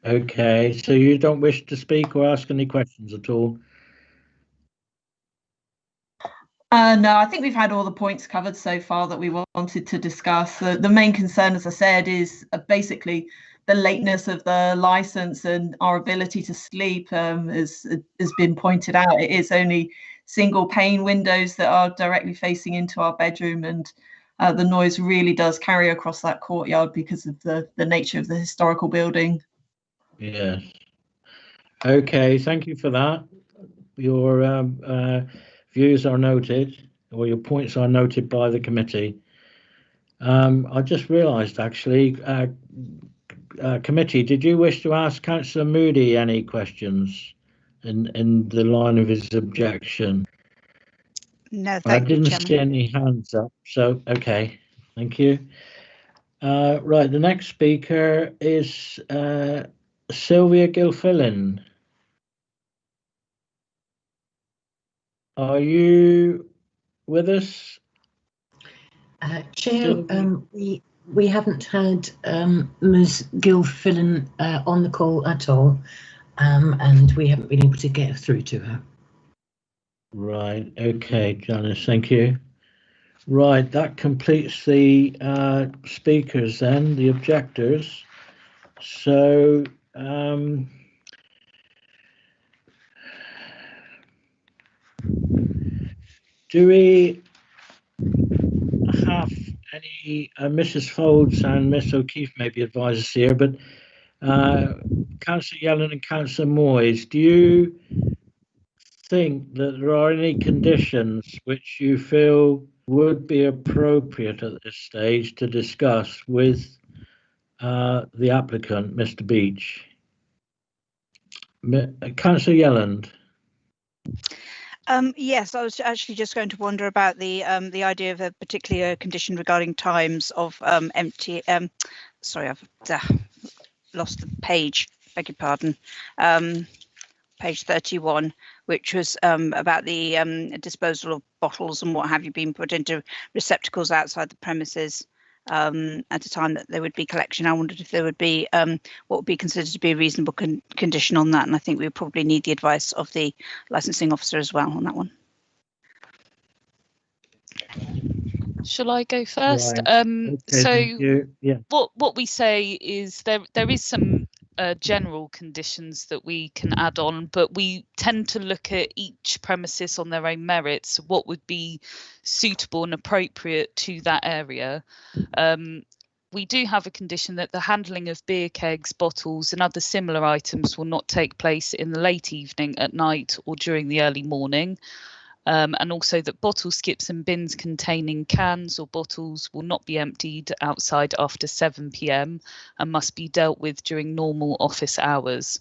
Okay, so you don't wish to speak or ask any questions at all? No, I think we've had all the points covered so far that we wanted to discuss. The main concern, as I said, is basically the lateness of the license and our ability to sleep has been pointed out. It is only single pane windows that are directly facing into our bedroom, and the noise really does carry across that courtyard because of the nature of the historical building. Yes. Okay, thank you for that. Your views are noted, or your points are noted by the committee. I just realised, actually, committee, did you wish to ask Councillor Moody any questions in the line of his objection? No, thank you, I didn't Chairman. see any hands up, so okay, thank you. Right, the next speaker is Sylvia Gilfillan. Are you with us? Chair, we haven't had Ms. Gilfillan on the call at all, and we haven't been able to get through to her. Right, okay, Janice, thank you. Right, that completes the speakers then, the objectors. So, do we have any, Mrs. Folds and Miss O'Keefe may be advisors here, but Councillor Yellen and Councillor Moyes, do you think that there are any conditions which you feel would be appropriate at this stage to discuss with the applicant, Mr. Beach? Councillor Yelland. Yes, I was actually just going to wonder about the idea of a particular condition regarding times of empty. Sorry, I've lost the page. Beg your pardon. Page 31, which was about the disposal of bottles and what have you being put into receptacles outside the premises at a time that there would be collection. I wondered if there would be what would be considered to be a reasonable condition on that, and I think we would probably need the advice of the licensing officer as well on that one. Shall I go first? Right. Okay, So thank you. Yeah. what we say is there is some general conditions that we can add on, but we tend to look at each premises on their own merits, what would be suitable and appropriate to that area. We do have a condition that the handling of beer kegs, bottles and other similar items will not take place in the late evening, at night or during the early morning. And also that bottle skips and bins containing cans or bottles will not be emptied outside after 7 p.m. and must be dealt with during normal office hours.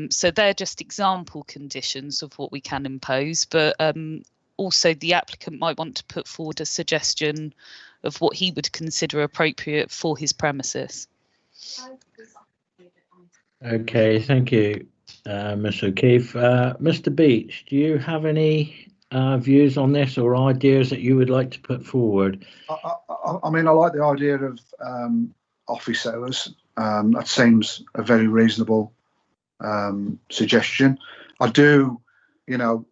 So they're just example conditions of what we can impose, but also the applicant might want to put forward a suggestion of what he would consider appropriate for his premises. Okay, thank you, Ms. O'Keefe. Mr. Beach, do you have any views on this or ideas that you would like to put forward? I mean, I like the idea of office hours. That seems a very reasonable suggestion. I do, you know,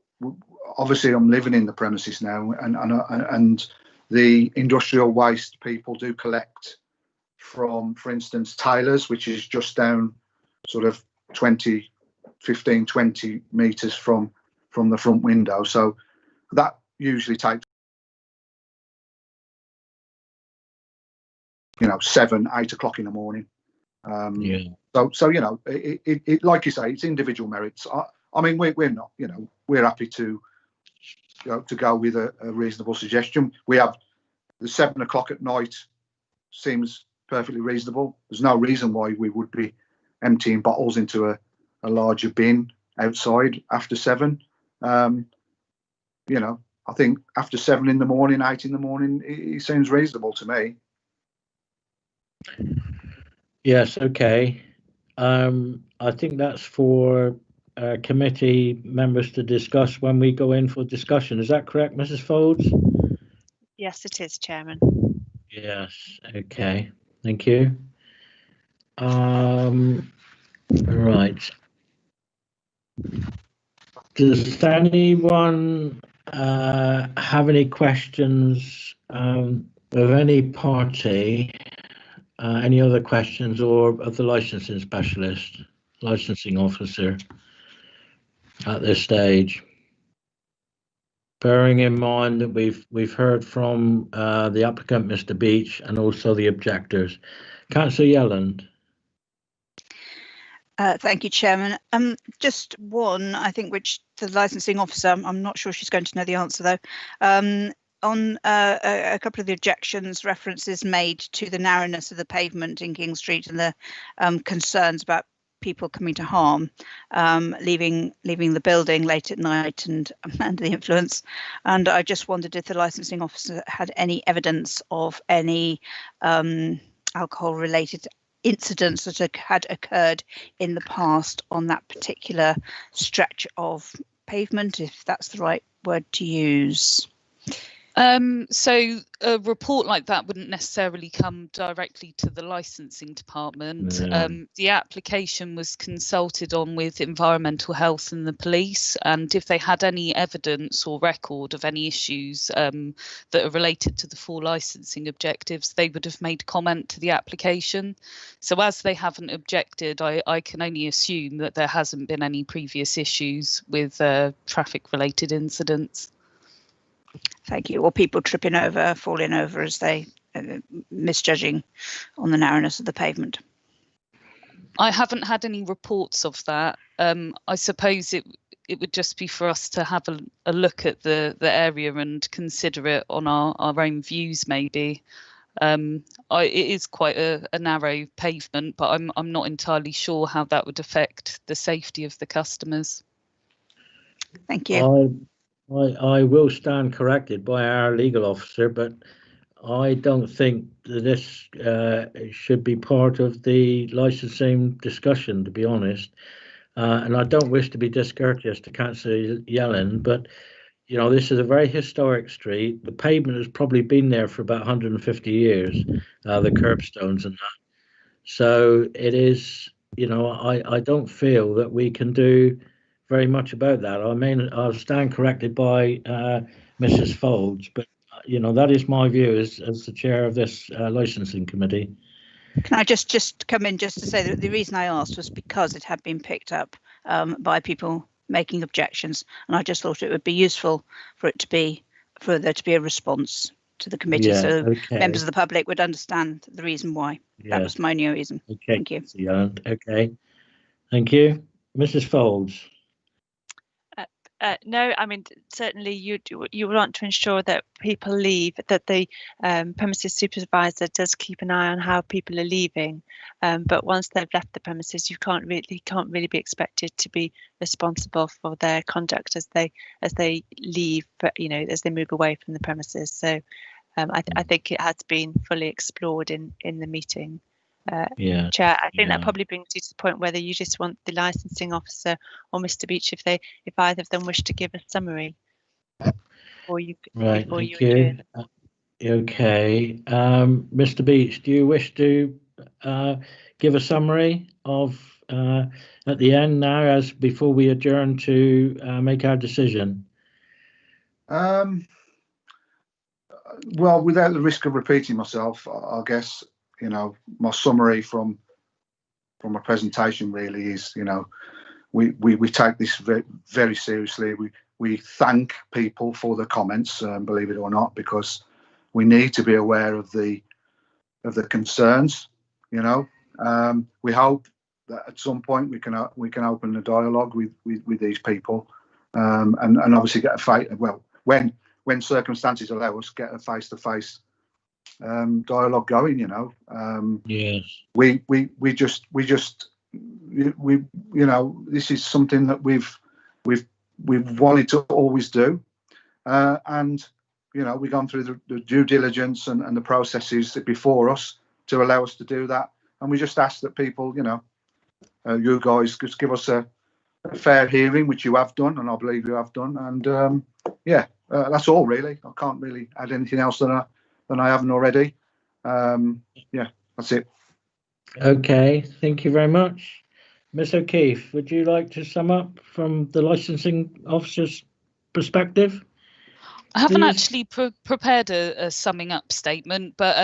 obviously I'm living in the premises now, and the industrial waste people do collect from, for instance, Taylor's, which is just down sort of 20 meters from the front window. So that usually takes, 7, 8 o'clock in the morning. So you know, it like you say, it's individual merits. I mean, we're not, we're happy to go with a reasonable suggestion. We have the 7 o'clock at night seems perfectly reasonable. There's no reason why we would be emptying bottles into a larger bin outside after 7. I think after 7 in the morning, 8 in the morning, it seems reasonable to me. Yes, okay. I think that's for committee members to discuss when we go in for discussion. Is that correct, Mrs. Folds? Yes, it is, Chairman. Yes, okay. Thank you. Right. Does anyone have any questions of any party? Any other questions, or of the licensing specialist, licensing officer at this stage? Bearing in mind that we've heard from the applicant, Mr. Beach, and also the objectors. Councillor Yelland. Thank you, Chairman. Just one, I think, which the licensing officer, I'm not sure she's going to know the answer though. On a couple of the objections, references made to the narrowness of the pavement in King Street and the concerns about people coming to harm, leaving the building late at night and under the influence. And I just wondered if the licensing officer had any evidence of any alcohol-related incidents that had occurred in the past on that particular stretch of pavement, if that's the right word to use. So a report like that wouldn't necessarily come directly to the licensing department. No. The application was consulted on with environmental health and the police, and if they had any evidence or record of any issues that are related to the 4 licensing objectives, they would have made comment to the application. So as they haven't objected, I can only assume that there hasn't been any previous issues with traffic related incidents. Thank you. Or people tripping over, falling over as they misjudging on the narrowness of the pavement. I haven't had any reports of that. I suppose it would just be for us to have a look at the area and consider it on our own views, maybe. It is quite a narrow pavement, but I'm not entirely sure how that would affect the safety of the customers. Thank you. I will stand corrected by our legal officer, but I don't think that this should be part of the licensing discussion, to be honest. And I don't wish to be discourteous to Councillor Yellen, but this is a very historic street. The pavement has probably been there for about 150 years, the curbstones and that. So it is, I don't feel that we can do very much about that. I mean, I'll stand corrected by Mrs. Folds, but that is my view as the chair of this licensing committee. Can I just come in just to say that the reason I asked was because it had been picked up by people making objections, and I just thought it would be useful for there to be a response to the committee, so members of the public would understand the reason why. That was my only reason. Okay. Thank you. Okay. Thank you, Mrs. Folds. No, I mean, certainly you want to ensure that people leave, that the premises supervisor does keep an eye on how people are leaving. But once they've left the premises, you can't really be expected to be responsible for their conduct as they leave, as they move away from the premises. So I think it has been fully explored in the meeting. Chair, I think that probably brings you to the point whether you just want the licensing officer or Mr. Beach, if either of them wish to give a summary. Thank you. Okay, Mr. Beach, do you wish to give a summary of at the end now, as before we adjourn to make our decision? Well, without the risk of repeating myself, I guess my summary from a presentation really is, we take this very, very seriously. We thank people for the comments, believe it or not, because we need to be aware of the concerns. We hope that at some point we can open a dialogue with these people, and obviously get a fight. Well, when circumstances allow us, get a face-to-face dialogue going. Yes. We this is something that we've wanted to always do, and we've gone through the due diligence and the processes before us to allow us to do that, and we just ask that people, you guys just give us a fair hearing, which you have done, and I believe you have done, and that's all really. I can't really add anything else than I haven't already. That's it. Okay, thank you very much. Ms. O'Keefe, would you like to sum up from the licensing officer's perspective? I haven't actually prepared a summing up statement, but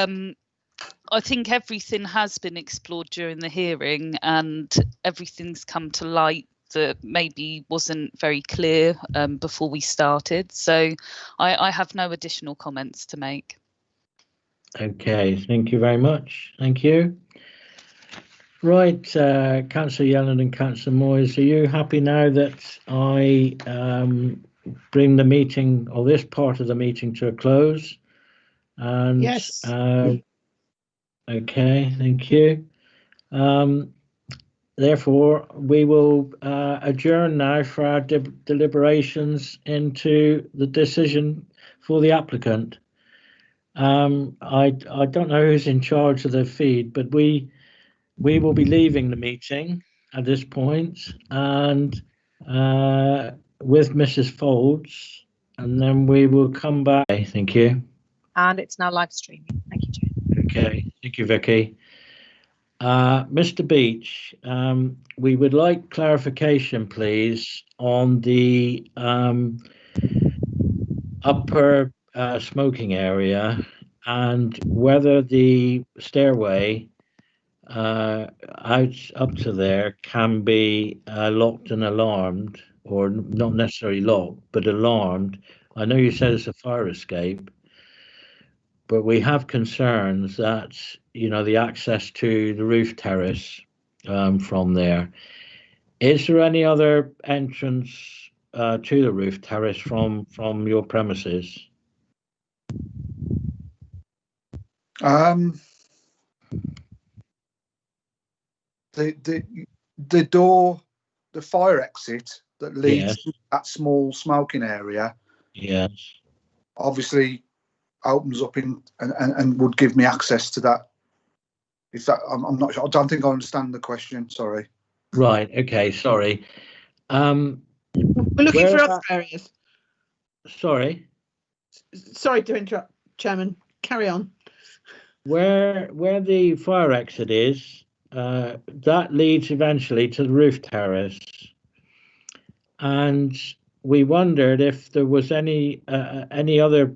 I think everything has been explored during the hearing, and everything's come to light that maybe wasn't very clear before we started. So I have no additional comments to make. Okay, thank you very much. Thank you. Right, Councillor Yellen and Councillor Moyes, are you happy now that I bring the meeting, or this part of the meeting, to a close? And, yes. Okay, thank you. Therefore, we will adjourn now for our deliberations into the decision for the applicant. I don't know who's in charge of the feed, but we will be leaving the meeting at this point, and with Mrs. Folds, and then we will come back. Thank you. And it's now live streaming. Thank you, Chair. Okay, thank you, Vicky. Mr. Beach, we would like clarification, please, on the upper smoking area, and whether the stairway out up to there can be locked and alarmed, or not necessarily locked, but alarmed. I know you said it's a fire escape, but we have concerns that the access to the roof terrace from there. Is there any other entrance to the roof terrace from your premises? The door, the fire exit that leads to that small smoking area Yes. obviously opens up and would give me access to that. Is that, I'm not sure. I don't think I understand the question. Sorry. Right. Okay. Sorry. We're looking for other areas. Sorry. Sorry to interrupt, Chairman. Carry on. Where the fire exit is, that leads eventually to the roof terrace, and we wondered if there was any other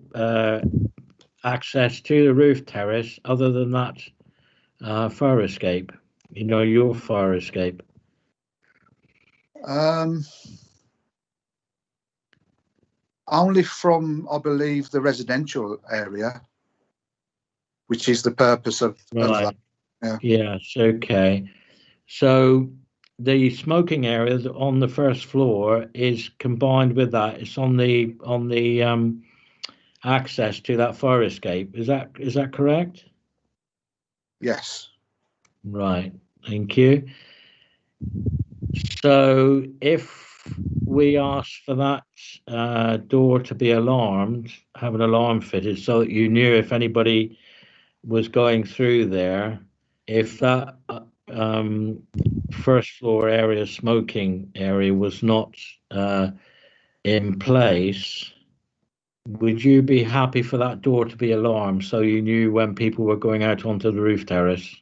access to the roof terrace other than that fire escape. You know, your fire escape. Only from, I believe, the residential area, which is the purpose of Right. that. Yeah. Yes. Okay. So the smoking area on the first floor is combined with that. It's on the access to that fire escape. Is that correct? Yes. Right. Thank you. So if we ask for that door to be alarmed, have an alarm fitted so that you knew if anybody was going through there, if that first floor area, smoking area, was not in place, would you be happy for that door to be alarmed so you knew when people were going out onto the roof terrace?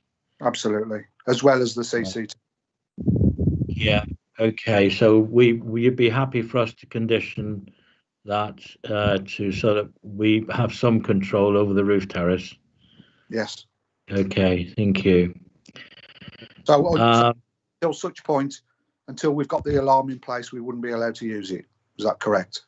Absolutely. As well as the CCTV. Yeah. Okay. So you'd be happy for us to condition that so that we have some control over the roof terrace? Yes. Okay. Thank you. So until such point, until we've got the alarm in place, we wouldn't be allowed to use it. Is that correct?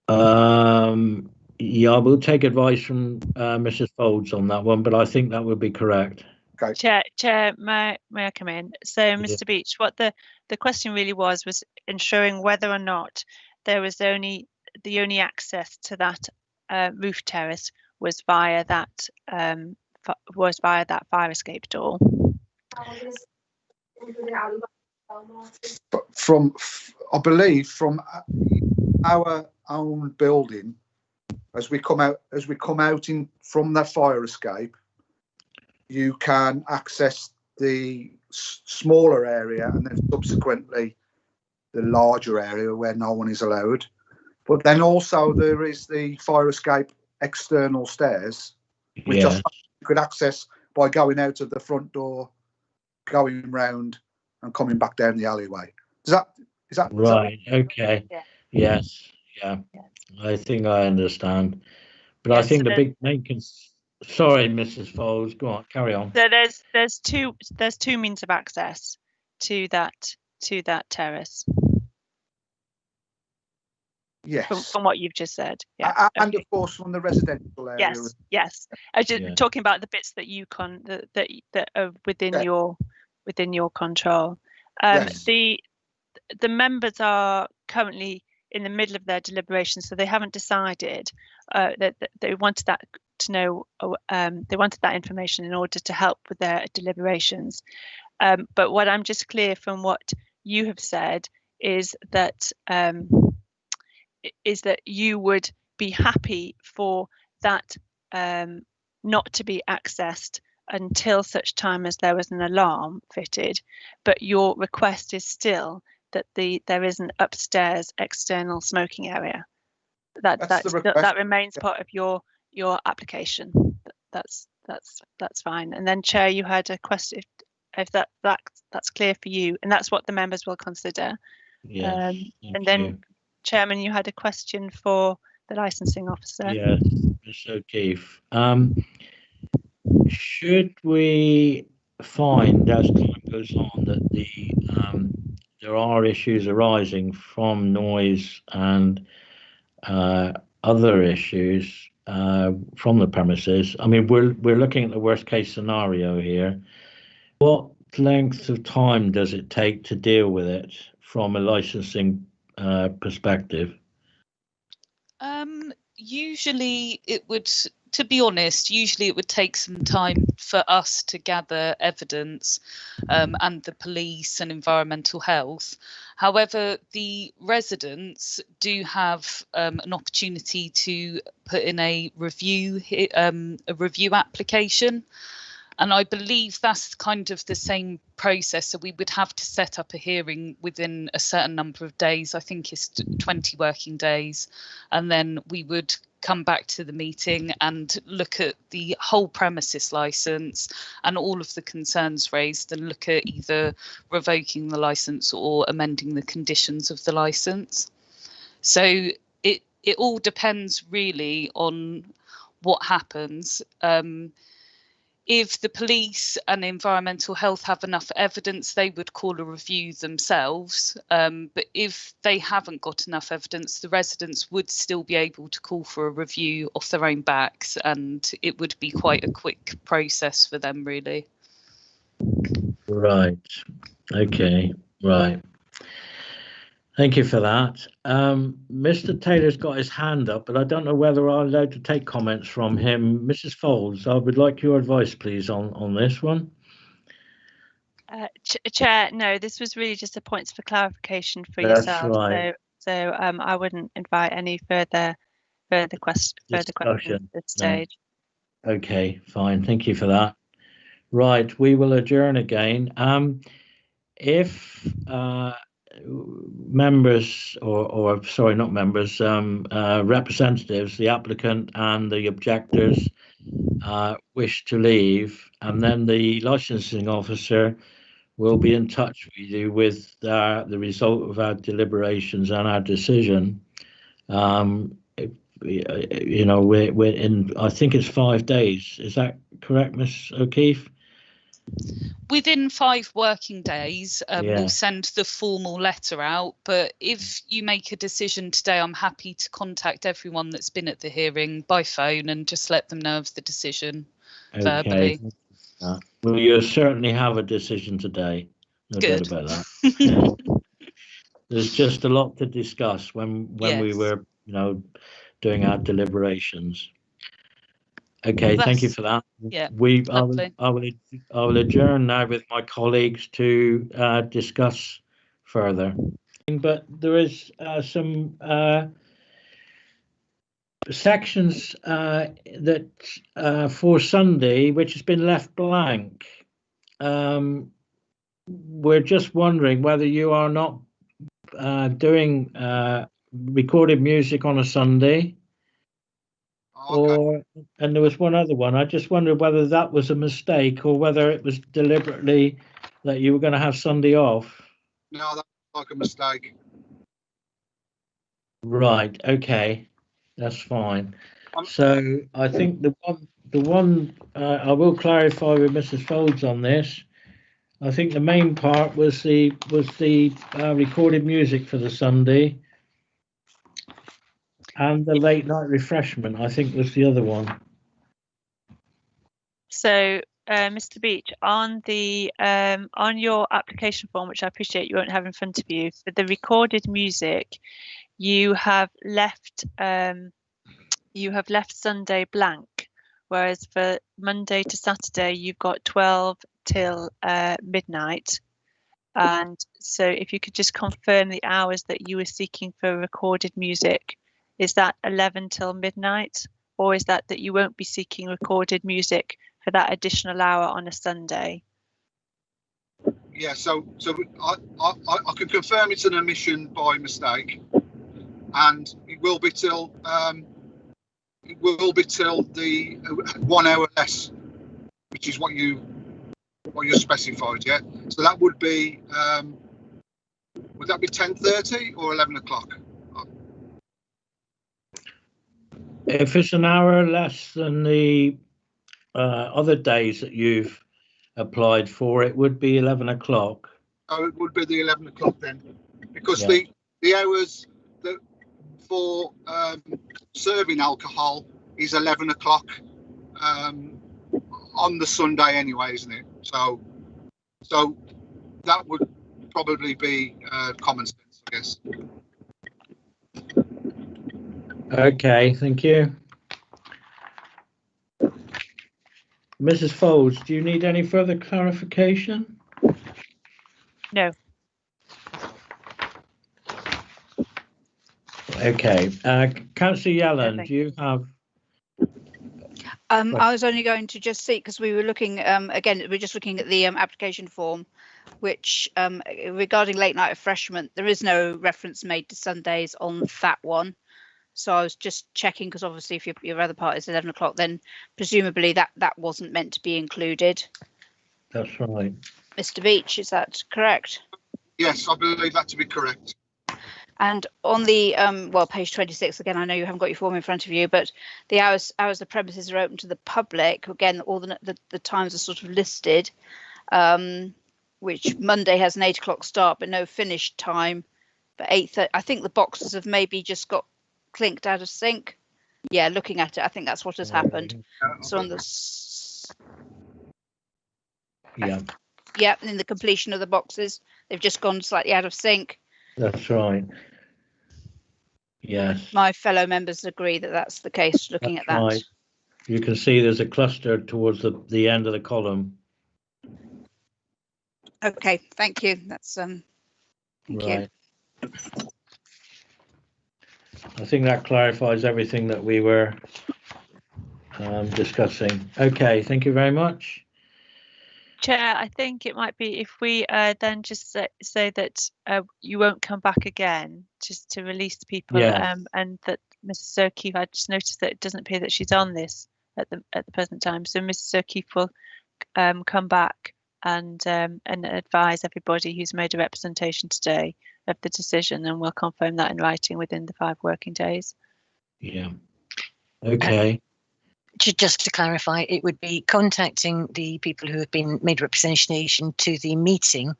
Yeah, we'll take advice from Mrs. Folds on that one, but I think that would be correct. Okay. Chair, may I come in? So, Mr. Beach, what the question really was ensuring whether or not there was the only access to that roof terrace was via that fire escape door. But I believe from our own building, as we come out from that fire escape, you can access the smaller area and then subsequently the larger area where no one is allowed. But then also there is the fire escape external stairs, which you could access by going out of the front door, going round and coming back down the alleyway. Is that right? Okay. Yeah. Yes. Yeah. I think I understand. But I think the main sorry, Mrs. Folds, go on, carry on. So there's two means of access to that terrace. Yes. From what you've just said. Yeah. And of course from the residential area. Yes. I was just talking about the bits that that are within your control. Yes. The members are currently in the middle of their deliberations, so they haven't decided that they wanted that to know. They wanted that information in order to help with their deliberations. But what I'm just clear from what you have said is that you would be happy for that not to be accessed until such time as there was an alarm fitted, but your request is still that there is an upstairs external smoking area. That remains part of your application. That's fine. And then, Chair, you had a question. If that's clear for you, and that's what the members will consider. Yes. And then, Chairman, you had a question for the licensing officer. Yes, Ms. O'Keefe. Should we find as time goes on that there are issues arising from noise and other issues from the premises? I mean, we're looking at the worst case scenario here. What length of time does it take to deal with it from a licensing perspective? Usually it would To be honest, usually it would take some time for us to gather evidence and the police and environmental health. However, the residents do have an opportunity to put in a review application. And I believe that's kind of the same process. So we would have to set up a hearing within a certain number of days. I think it's 20 working days. And then we would come back to the meeting and look at the whole premises licence and all of the concerns raised, and look at either revoking the licence or amending the conditions of the licence. So it all depends really on what happens. If the police and environmental health have enough evidence, they would call a review themselves. But if they haven't got enough evidence, the residents would still be able to call for a review off their own backs, and it would be quite a quick process for them, really. Right. Okay. Right. Thank you for that. Mr. Taylor's got his hand up, but I don't know whether I'm allowed to take comments from him. Mrs. Folds, I would like your advice, please, on this one. Chair, no, this was really just a points for clarification for That's yourself. right. So I wouldn't invite any further questions at this stage. No. Okay, fine. Thank you for that. Right, we will adjourn again. If members or sorry, not members, representatives, the applicant and the objectors wish to leave, and then the licensing officer will be in touch with you with the result of our deliberations and our decision. You know, we're in, I think it's 5 days. Is that correct, Miss O'Keefe? Within 5 working days, Yeah. we'll send the formal letter out. But if you make a decision today, I'm happy to contact everyone that's been at the hearing by phone and just let them know of the decision verbally. Well, you'll certainly have a decision today. No Good. doubt about that. There's just a lot to discuss when we were, you know, doing our deliberations. Okay, thank you for that. Yeah, I will adjourn now with my colleagues to discuss further. But there is some sections that for Sunday which has been left blank. We're just wondering whether you are not doing recorded music on a Sunday. Okay. And there was one other one. I just wondered whether that was a mistake or whether it was deliberately that you were going to have Sunday off. No, that's like a mistake. Right. Okay. That's fine. So I think the one I will clarify with Mrs. Folds on this. I think the main part was the recorded music for the Sunday. And the late night refreshment, I think, was the other one. So, Mr. Beach, on the on your application form, which I appreciate you won't have in front of you, for the recorded music, you have left Sunday blank, whereas for Monday to Saturday you've got 12 till midnight. And so, if you could just confirm the hours that you were seeking for recorded music. Is that 11 till midnight, or is that you won't be seeking recorded music for that additional hour on a Sunday? Yeah, so I can confirm it's an omission by mistake, and it will be till the 1 hour less, which is what you specified. Yeah, so that would be would that be 10:30 or 11 o'clock? If it's an hour less than the other days that you've applied for, it would be 11 o'clock. Oh, it would be the 11 o'clock then, because Yeah. the hours that for serving alcohol is 11 o'clock on the Sunday anyway, isn't it? So that would probably be common sense, I guess. Okay, thank you. Mrs. Folds, do you need any further clarification? No. Okay. Councillor Yellen, Thank do you have? I was only going to just see, because we were looking, again, we're just looking at the application form, which regarding late night refreshment, there is no reference made to Sundays on that one. So I was just checking, because obviously if your other part is 11 o'clock, then presumably that wasn't meant to be included. That's right. Mr. Beach, is that correct? Yes, I believe that to be correct. And on the well, page 26, again, I know you haven't got your form in front of you, but the hours the premises are open to the public, again, all the times are sort of listed, which Monday has an 8 o'clock start but no finish time, but 8:30. I think the boxes have maybe just got clinked out of sync. Yeah, looking at it, I think that's what has happened. So on the yeah, and in the completion of the boxes, they've just gone slightly out of sync. That's right. Yes. My fellow members agree that that's the case, looking at that. Right. You can see there's a cluster towards the end of the column. Okay, thank you. That's thank you. I think that clarifies everything that we were discussing. Okay, thank you very much. Chair, I think it might be if we then just say that you won't come back again, just to release people, and that Mrs. O'Keefe, I just noticed that it doesn't appear that she's on this at the present time. So Mrs. O'Keefe will come back and advise everybody who's made a representation today of the decision, and we'll confirm that in writing within the 5 working days. Yeah. Okay. Just to clarify, it would be contacting the people who have been made representation to the meeting.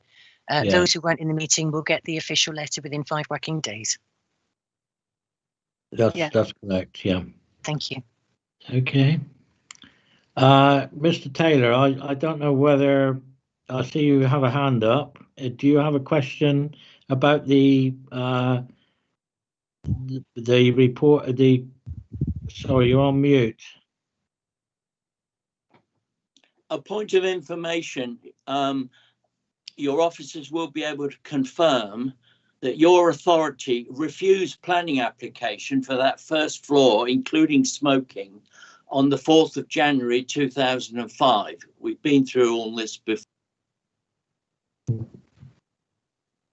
Those who weren't in the meeting will get the official letter within 5 working days. That's correct. Yeah. Thank you. Okay. Mr. Taylor, I don't know whether I see you have a hand up. Do you have a question about the report? Sorry, you're on mute. A point of information, your officers will be able to confirm that your authority refused planning application for that first floor, including smoking, on the 4th of January 2005. We've been through all this before.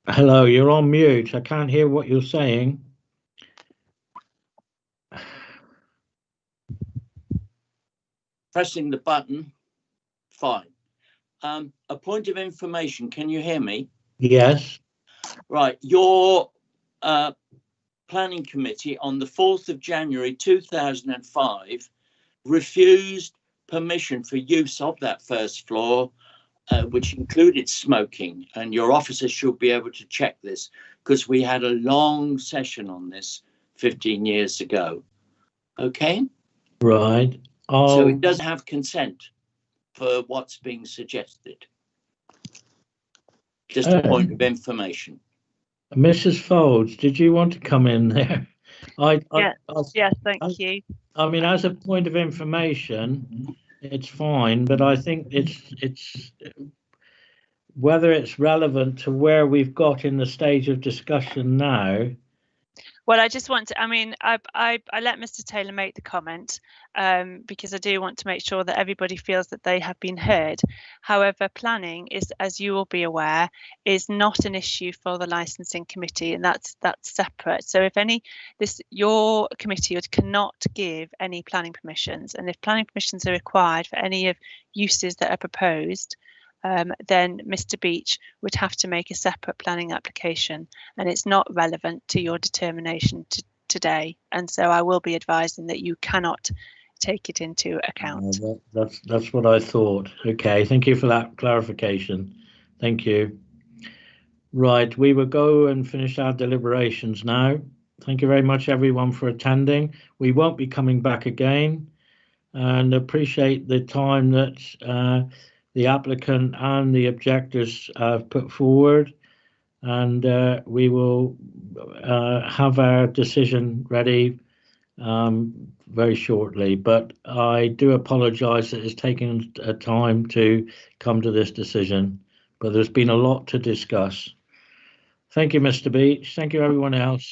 Hello, you're on mute. I can't hear what you're saying. Pressing the button. Fine. A point of information, can you hear me? Yes. Right, your planning committee on the 4th of January 2005 refused permission for use of that first floor, which included smoking, and your officers should be able to check this because we had a long session on this 15 years ago. Okay? Right. So it does have consent for what's being suggested. Just a point of information. Mrs. Folds, did you want to come in there? Yes, thank you. I mean, as a point of information, it's fine, but I think it's whether it's relevant to where we've got in the stage of discussion now. Well, I just want to, I mean, I let Mr. Taylor make the comment because I do want to make sure that everybody feels that they have been heard. However, planning is, as you will be aware, is not an issue for the licensing committee, and that's separate. So if your committee cannot give any planning permissions, and if planning permissions are required for any of uses that are proposed, then Mr. Beach would have to make a separate planning application, and it's not relevant to your determination today. And so I will be advising that you cannot take it into account. That's what I thought. Okay, thank you for that clarification. Thank you. Right, we will go and finish our deliberations now. Thank you very much, everyone, for attending. We won't be coming back again, and appreciate the time that the applicant and the objectors have put forward, and we will have our decision ready very shortly, but I do apologise that it's taken time to come to this decision, but there's been a lot to discuss. Thank you, Mr. Beach. Thank you, everyone else.